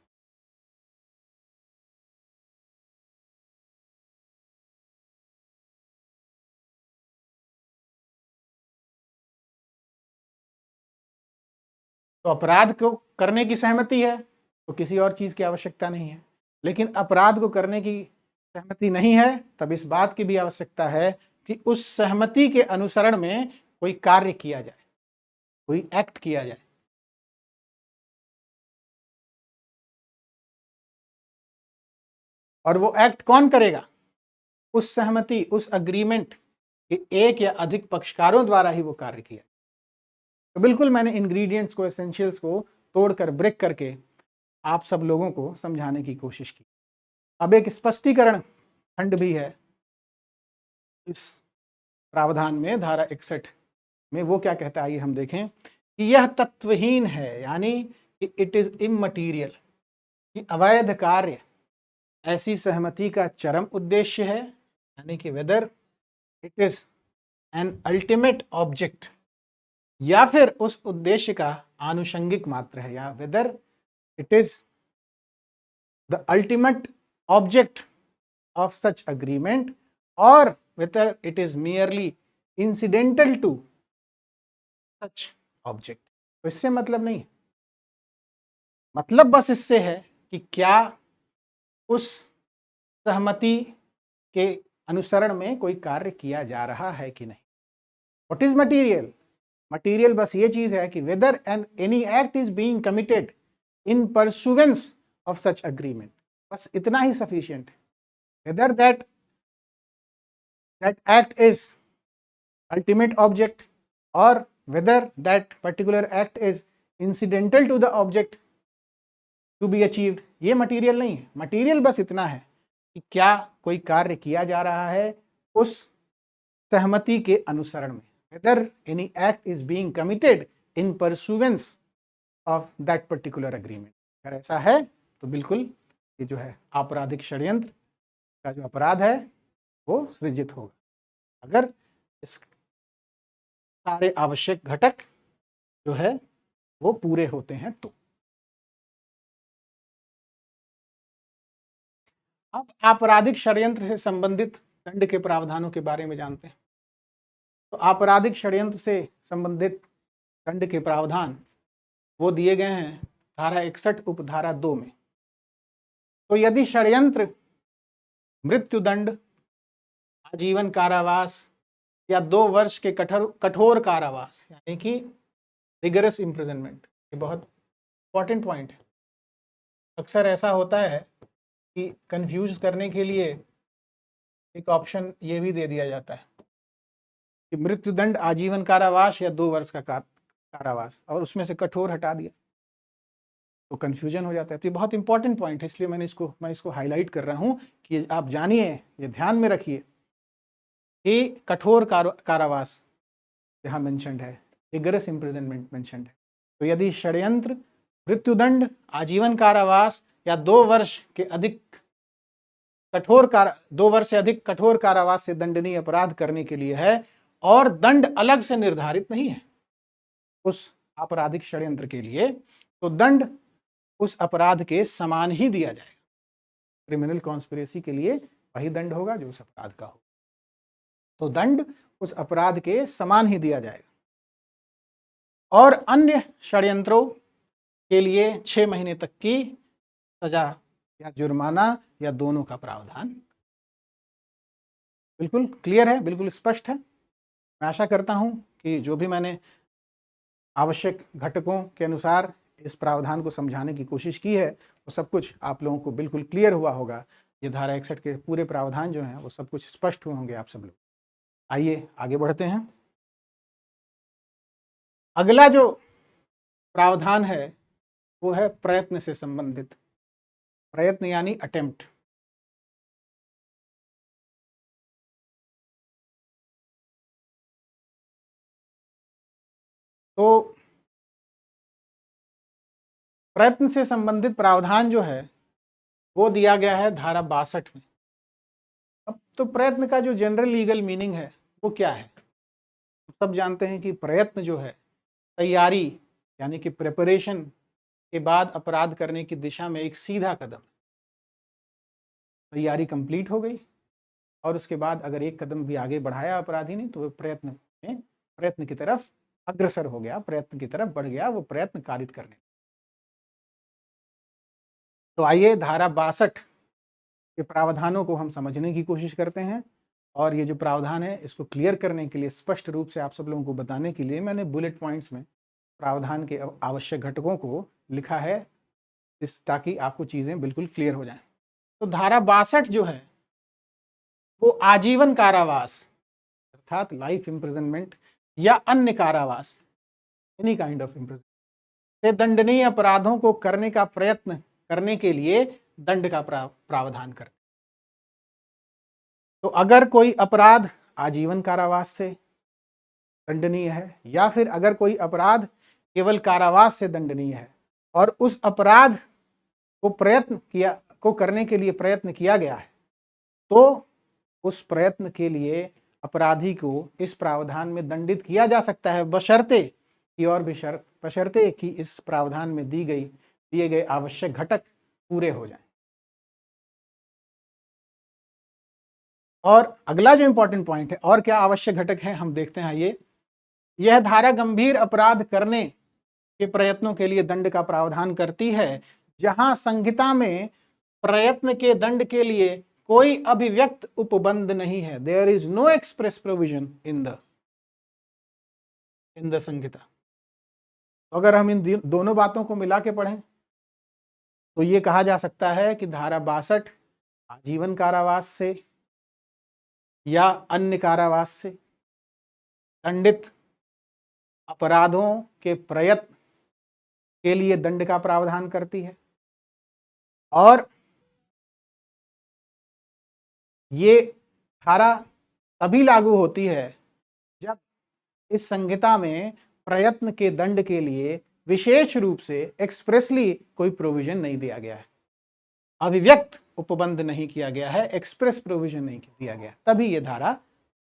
तो अपराध को करने की सहमति है तो किसी और चीज की आवश्यकता नहीं है, लेकिन अपराध को करने की सहमति नहीं है तब इस बात की भी आवश्यकता है कि उस सहमति के अनुसरण में कोई कार्य किया जाए, कोई एक्ट किया जाए। और वो एक्ट कौन करेगा? उस सहमति, उस अग्रीमेंट के एक या अधिक पक्षकारों द्वारा ही वो कार्य किया। तो बिल्कुल मैंने इंग्रेडिएंट्स को, एसेंशियल्स को तोड़कर, ब्रेक करके आप सब लोगों को समझाने की कोशिश की। अब एक स्पष्टीकरण खंड भी है इस प्रावधान में, धारा 61 में। वो क्या कहता है आइए हम देखें कि यह तत्वहीन है, यानी कि इट इज इममटीरियल, कि अवैध कार्य ऐसी सहमति का चरम उद्देश्य है, यानी कि whether it is an ultimate object, या फिर उस उद्देश्य का आनुषंगिक मात्र है, या whether it is the ultimate object of such agreement, और whether it is merely incidental to such object। तो इससे मतलब नहीं, मतलब बस इससे है कि क्या उस सहमति के अनुसरण में कोई कार्य किया जा रहा है कि नहीं। What is material? मटीरियल बस ये चीज है कि whether and any act is being committed in pursuance of such agreement, बस इतना ही सफिशिएंट है। Whether that act is ultimate object or whether that particular act is incidental to the object to be achieved, ये material नहीं है। Material बस इतना है कि क्या कोई कार्य किया जा रहा है उस सहमति के अनुसरण में, whether any act is being committed in pursuance of that particular agreement। अगर ऐसा है तो बिल्कुल ये जो है आपराधिक षड्यंत्र का जो अपराध है वो सृजित होगा, अगर इस सारे आवश्यक घटक जो है वो पूरे होते हैं तो। अब आपराधिक षड्यंत्र से संबंधित दंड के प्रावधानों के बारे में जानते हैं। तो आपराधिक षड्यंत्र से संबंधित दंड के प्रावधान वो दिए गए हैं धारा 61 उपधारा 2 में। तो यदि षड्यंत्र मृत्युदंड, आजीवन कारावास या 2 वर्ष के कठोर कारावास, यानी कि रिगरस इम्प्रिजनमेंट, ये बहुत इंपॉर्टेंट पॉइंट है। अक्सर ऐसा होता है कि कंफ्यूज करने के लिए एक ऑप्शन ये भी दे दिया जाता है कि मृत्युदंड, आजीवन कारावास या 2 वर्ष का कारावास, और उसमें से कठोर हटा दिया तो कंफ्यूजन हो जाता है। तो ये बहुत इंपॉर्टेंट पॉइंट है, इसलिए मैं इसको हाईलाइट कर रहा हूं कि आप जानिए, ये ध्यान में रखिए कि कठोर कारावास यहाँ मेंशन्ड है, रिगरस इम्प्रिजनमेंट मेंशन्ड है। तो यदि षड्यंत्र मृत्युदंड, आजीवन कारावास या 2 वर्ष से अधिक कठोर कारावास से दंडनीय अपराध करने के लिए है, और दंड अलग से निर्धारित नहीं है उस आपराधिक षड्यंत्र के लिए, तो दंड उस अपराध के समान ही दिया जाएगा। क्रिमिनल कॉन्स्पिरेसी के लिए वही दंड होगा जो उस अपराध का हो। तो दंड उस अपराध के समान ही दिया जाएगा। और अन्य षड्यंत्रों के लिए 6 महीने तक की सजा या जुर्माना या दोनों का प्रावधान। बिल्कुल क्लियर है, बिल्कुल स्पष्ट है। मैं आशा करता हूं कि जो भी मैंने आवश्यक घटकों के अनुसार इस प्रावधान को समझाने की कोशिश की है वो सब कुछ आप लोगों को बिल्कुल क्लियर हुआ होगा। ये धारा 61 के पूरे प्रावधान जो हैं वो सब कुछ स्पष्ट हुए होंगे आप सब लोग। आइए आगे बढ़ते हैं। अगला जो प्रावधान है वो है प्रयत्न से संबंधित। प्रयत्न यानी अटेम्प्ट। तो प्रयत्न से संबंधित प्रावधान जो है वो दिया गया है धारा 62 में। अब तो प्रयत्न का जो जनरल लीगल मीनिंग है वो क्या है? सब जानते हैं कि प्रयत्न जो है तैयारी यानी कि प्रिपरेशन के बाद अपराध करने की दिशा में एक सीधा कदम। तैयारी कंप्लीट हो गई और उसके बाद अगर एक कदम भी आगे बढ़ाया अपराधी ने तो वो प्रयत्न की तरफ अग्रसर हो गया, प्रयत्न की तरफ बढ़ गया, वो प्रयत्न कारित करने। तो आइए धारा 62 के प्रावधानों को हम समझने की कोशिश करते हैं। और ये जो प्रावधान है इसको क्लियर करने के लिए, स्पष्ट रूप से आप सब लोगों को बताने के लिए मैंने बुलेट पॉइंट्स में प्रावधान के आवश्यक घटकों को लिखा है, ताकि आपको चीजें बिल्कुल क्लियर हो जाएं। तो धारा 62 जो है वो आजीवन कारावास अर्थात लाइफ इम्प्रिजनमेंट या अन्य कारावास, एनी काइंड ऑफ इम्प्रिजनमेंट से दंडनीय अपराधों को करने का प्रयत्न करने के लिए दंड का प्रावधान करते। तो अगर कोई अपराध आजीवन कारावास से दंडनीय है या फिर अगर कोई अपराध केवल कारावास से दंडनीय है और उस अपराध को करने के लिए प्रयत्न किया गया है तो उस प्रयत्न के लिए अपराधी को इस प्रावधान में दंडित किया जा सकता है, बशर्ते कि और भी शर्त, बशर्ते कि इस प्रावधान में दिए गए आवश्यक घटक पूरे हो जाएं। और अगला जो इंपॉर्टेंट पॉइंट है, और क्या आवश्यक घटक है हम देखते हैं। यह धारा गंभीर अपराध करने के प्रयत्नों के लिए दंड का प्रावधान करती है जहां संहिता में प्रयत्न के दंड के लिए कोई अभिव्यक्त उपबंध नहीं है। There is no express provision in the संहिता। अगर हम इन दोनों बातों को मिला के पढ़ें तो ये कहा जा सकता है कि धारा 62 आजीवन कारावास से या अन्य कारावास से दंडित अपराधों के प्रयत्न के लिए दंड का प्रावधान करती है। और ये धारा तभी लागू होती है जब इस संहिता में प्रयत्न के दंड के लिए विशेष रूप से एक्सप्रेसली कोई प्रोविजन नहीं दिया गया है, अभिव्यक्त उपबंध नहीं किया गया है, एक्सप्रेस प्रोविजन नहीं दिया गया, तभी यह धारा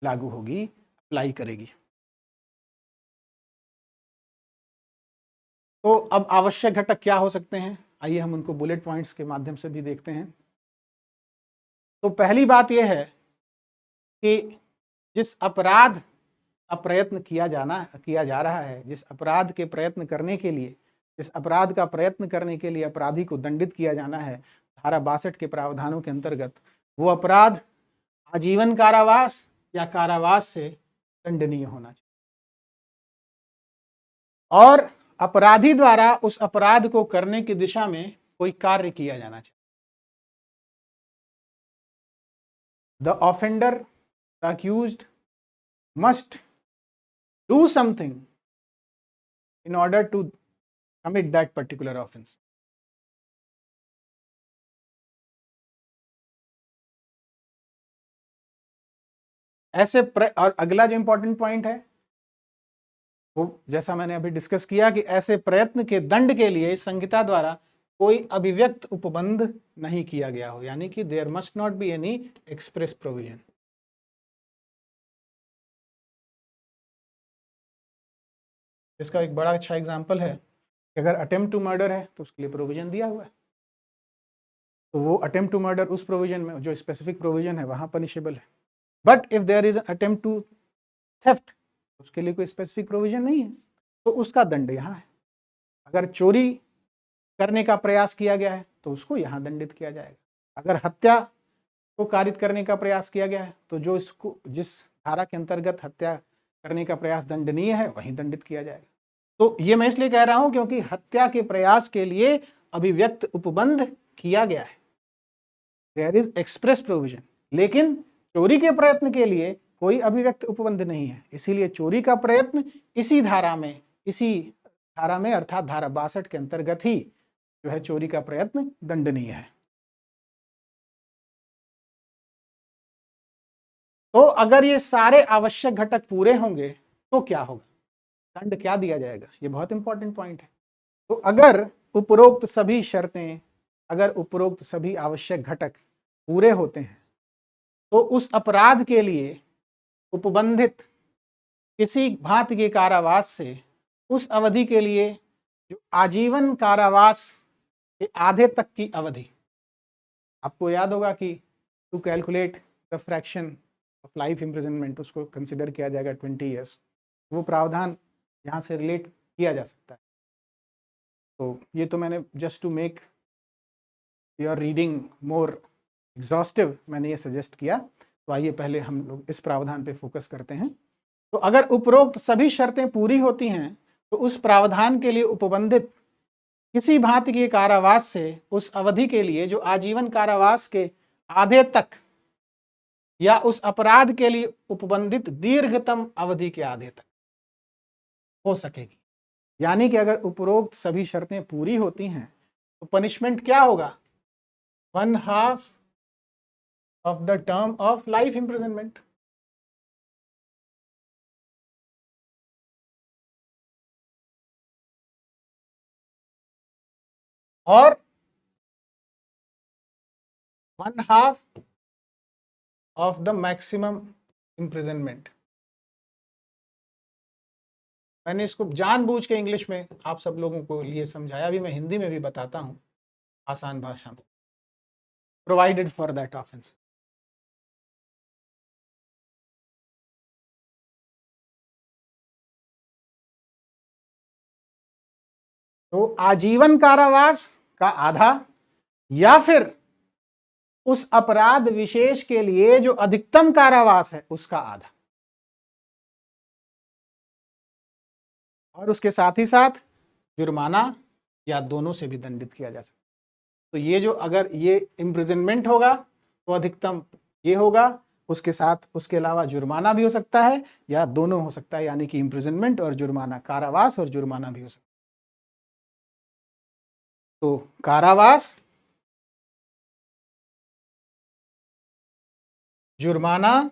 लागू होगी, अप्लाई करेगी। तो अब आवश्यक घटक क्या हो सकते हैं, आइए हम उनको बुलेट पॉइंट्स के माध्यम से भी देखते हैं। तो पहली बात यह है कि जिस अपराध का प्रयत्न किया जा रहा है, जिस अपराध के प्रयत्न करने के लिए, जिस अपराध का प्रयत्न करने के लिए अपराधी को दंडित किया जाना है धारा 62 के प्रावधानों के अंतर्गत, वो अपराध आजीवन कारावास या कारावास से दंडनीय होना चाहिए और अपराधी द्वारा उस अपराध को करने की दिशा में कोई कार्य किया जाना चाहिए। The offender, the accused must do something in order to commit that particular offense. और अगला जो इंपॉर्टेंट पॉइंट है वो जैसा मैंने अभी डिस्कस किया कि ऐसे प्रयत्न के दंड के लिए संहिता द्वारा कोई अभिव्यक्त उपबंध नहीं किया गया हो, यानी कि there must not be any express provision. इसका एक बड़ा अच्छा एग्जांपल है कि अगर अटेम्प्ट टू मर्डर है तो उसके लिए प्रोविजन दिया हुआ है। तो वो अटेम्प्ट टू मर्डर उस प्रोविजन में जो स्पेसिफिक प्रोविजन है वहां पनिशेबल है। But if there is attempt to theft, उसके लिए कोई स्पेसिफिक प्रोविजन नहीं है, तो उसका दंड यहाँ है। अगर चोरी करने का प्रयास किया गया है तो उसको यहाँ दंडित किया जाएगा। अगर हत्या को कारित करने का प्रयास किया गया है तो जो इसको जिस धारा के अंतर्गत हत्या करने का प्रयास दंडनीय है वहीं दंडित किया जाएगा। तो ये मैं इसलिए कह रहा हूं क्योंकि हत्या के प्रयास के लिए अभिव्यक्त उपबंध किया गया है, देयर इज एक्सप्रेस प्रोविजन। लेकिन चोरी के प्रयत्न के लिए कोई अभिव्यक्त उपबंध नहीं है, इसीलिए चोरी का प्रयत्न इसी धारा में अर्थात धारा 62 के अंतर्गत ही जो है चोरी का प्रयत्न दंडनीय है। तो अगर ये सारे आवश्यक घटक पूरे होंगे तो क्या होगा, दंड क्या दिया जाएगा, ये बहुत इंपॉर्टेंट पॉइंट है। तो अगर उपरोक्त सभी शर्तें, अगर उपरोक्त सभी आवश्यक घटक पूरे होते हैं तो उस अपराध के लिए उपबंधित किसी भांति के कारावास से उस अवधि के लिए जो आजीवन कारावास के आधे तक की अवधि, आपको याद होगा कि to calculate the fraction of life imprisonment उसको कंसिडर किया जाएगा 20 ईयर्स, वो प्रावधान यहाँ से रिलेट किया जा सकता है। तो ये तो मैंने just to make your reading more exhaustive मैंने ये सजेस्ट किया। तो आइए पहले हम लोग इस प्रावधान पे फोकस करते हैं। तो अगर उपरोक्त सभी शर्तें पूरी होती हैं तो उस प्रावधान के लिए उपबंधित किसी भांति के कारावास से उस अवधि के लिए जो आजीवन कारावास के आधे तक या उस अपराध के लिए उपबंधित दीर्घतम अवधि के आधे तक हो सकेगी। यानी कि अगर उपरोक्त सभी शर्तें पूरी होती हैं तो पनिशमेंट क्या होगा, 1/2 of the term of life imprisonment. और 1/2 ऑफ द मैक्सिमम इम्प्रिजनमेंट। मैंने इसको जानबूझ के इंग्लिश में आप सब लोगों को लिए समझाया, भी मैं हिंदी में भी बताता हूं आसान भाषा में, प्रोवाइडेड फॉर दैट ऑफेंस। तो आजीवन कारावास का आधा या फिर उस अपराध विशेष के लिए जो अधिकतम कारावास है उसका आधा, और उसके साथ ही साथ जुर्माना या दोनों से भी दंडित किया जा सकता है। तो ये जो अगर ये इम्प्रिजनमेंट होगा तो अधिकतम ये होगा, उसके साथ उसके अलावा जुर्माना भी हो सकता है या दोनों हो सकता है, यानी कि इम्प्रिजनमेंट और जुर्माना, कारावास और जुर्माना भी हो सकता है। तो कारावास, जुर्माना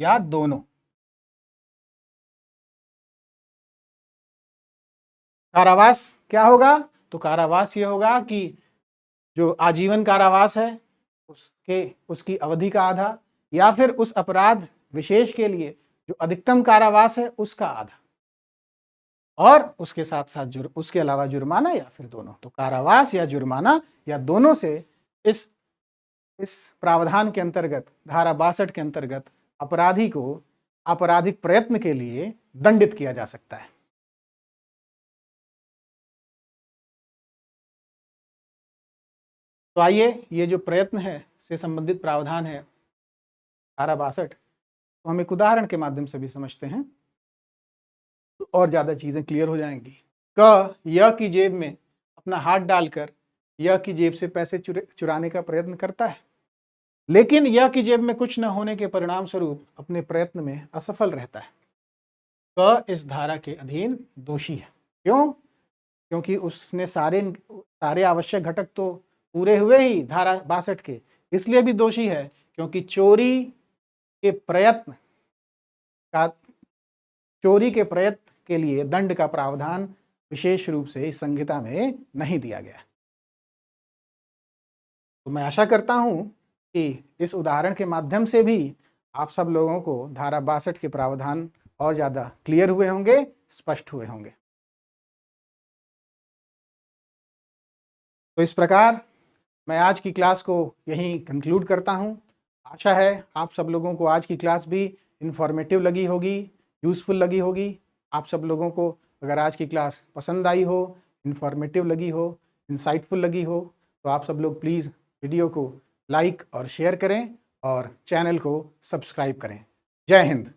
या दोनों। कारावास क्या होगा, तो कारावास ये होगा कि जो आजीवन कारावास है उसकी अवधि का आधा, या फिर उस अपराध विशेष के लिए जो अधिकतम कारावास है उसका आधा, और उसके साथ साथ उसके अलावा जुर्माना या फिर दोनों। तो कारावास या जुर्माना या दोनों से इस प्रावधान के अंतर्गत, धारा 62 के अंतर्गत अपराधी को आपराधिक प्रयत्न के लिए दंडित किया जा सकता है। तो आइए ये जो प्रयत्न है से संबंधित प्रावधान है धारा 62, तो हम एक उदाहरण के माध्यम से भी समझते हैं तो और ज्यादा चीजें क्लियर हो जाएंगी। क य की जेब में अपना हाथ डालकर य की जेब से पैसे चुराने का प्रयत्न करता है, लेकिन य की जेब में कुछ न होने के परिणाम स्वरूप अपने प्रयत्न में असफल रहता है। क इस धारा के अधीन दोषी है। क्यों? क्योंकि उसने सारे आवश्यक घटक तो पूरे हुए ही धारा 62 के, इसलिए भी दोषी है क्योंकि चोरी के प्रयत्न के लिए दंड का प्रावधान विशेष रूप से इस संहिता में नहीं दिया गया। तो मैं आशा करता हूं कि इस उदाहरण के माध्यम से भी आप सब लोगों को धारा 62 के प्रावधान और ज्यादा क्लियर हुए होंगे, स्पष्ट हुए होंगे। तो इस प्रकार मैं आज की क्लास को यहीं कंक्लूड करता हूं। आशा है आप सब लोगों को आज की क्लास भी इंफॉर्मेटिव लगी होगी, यूज़फुल लगी होगी। आप सब लोगों को अगर आज की क्लास पसंद आई हो, इंफॉर्मेटिव लगी हो, इंसाइटफुल लगी हो, तो आप सब लोग प्लीज़ वीडियो को लाइक और शेयर करें और चैनल को सब्सक्राइब करें। जय हिंद।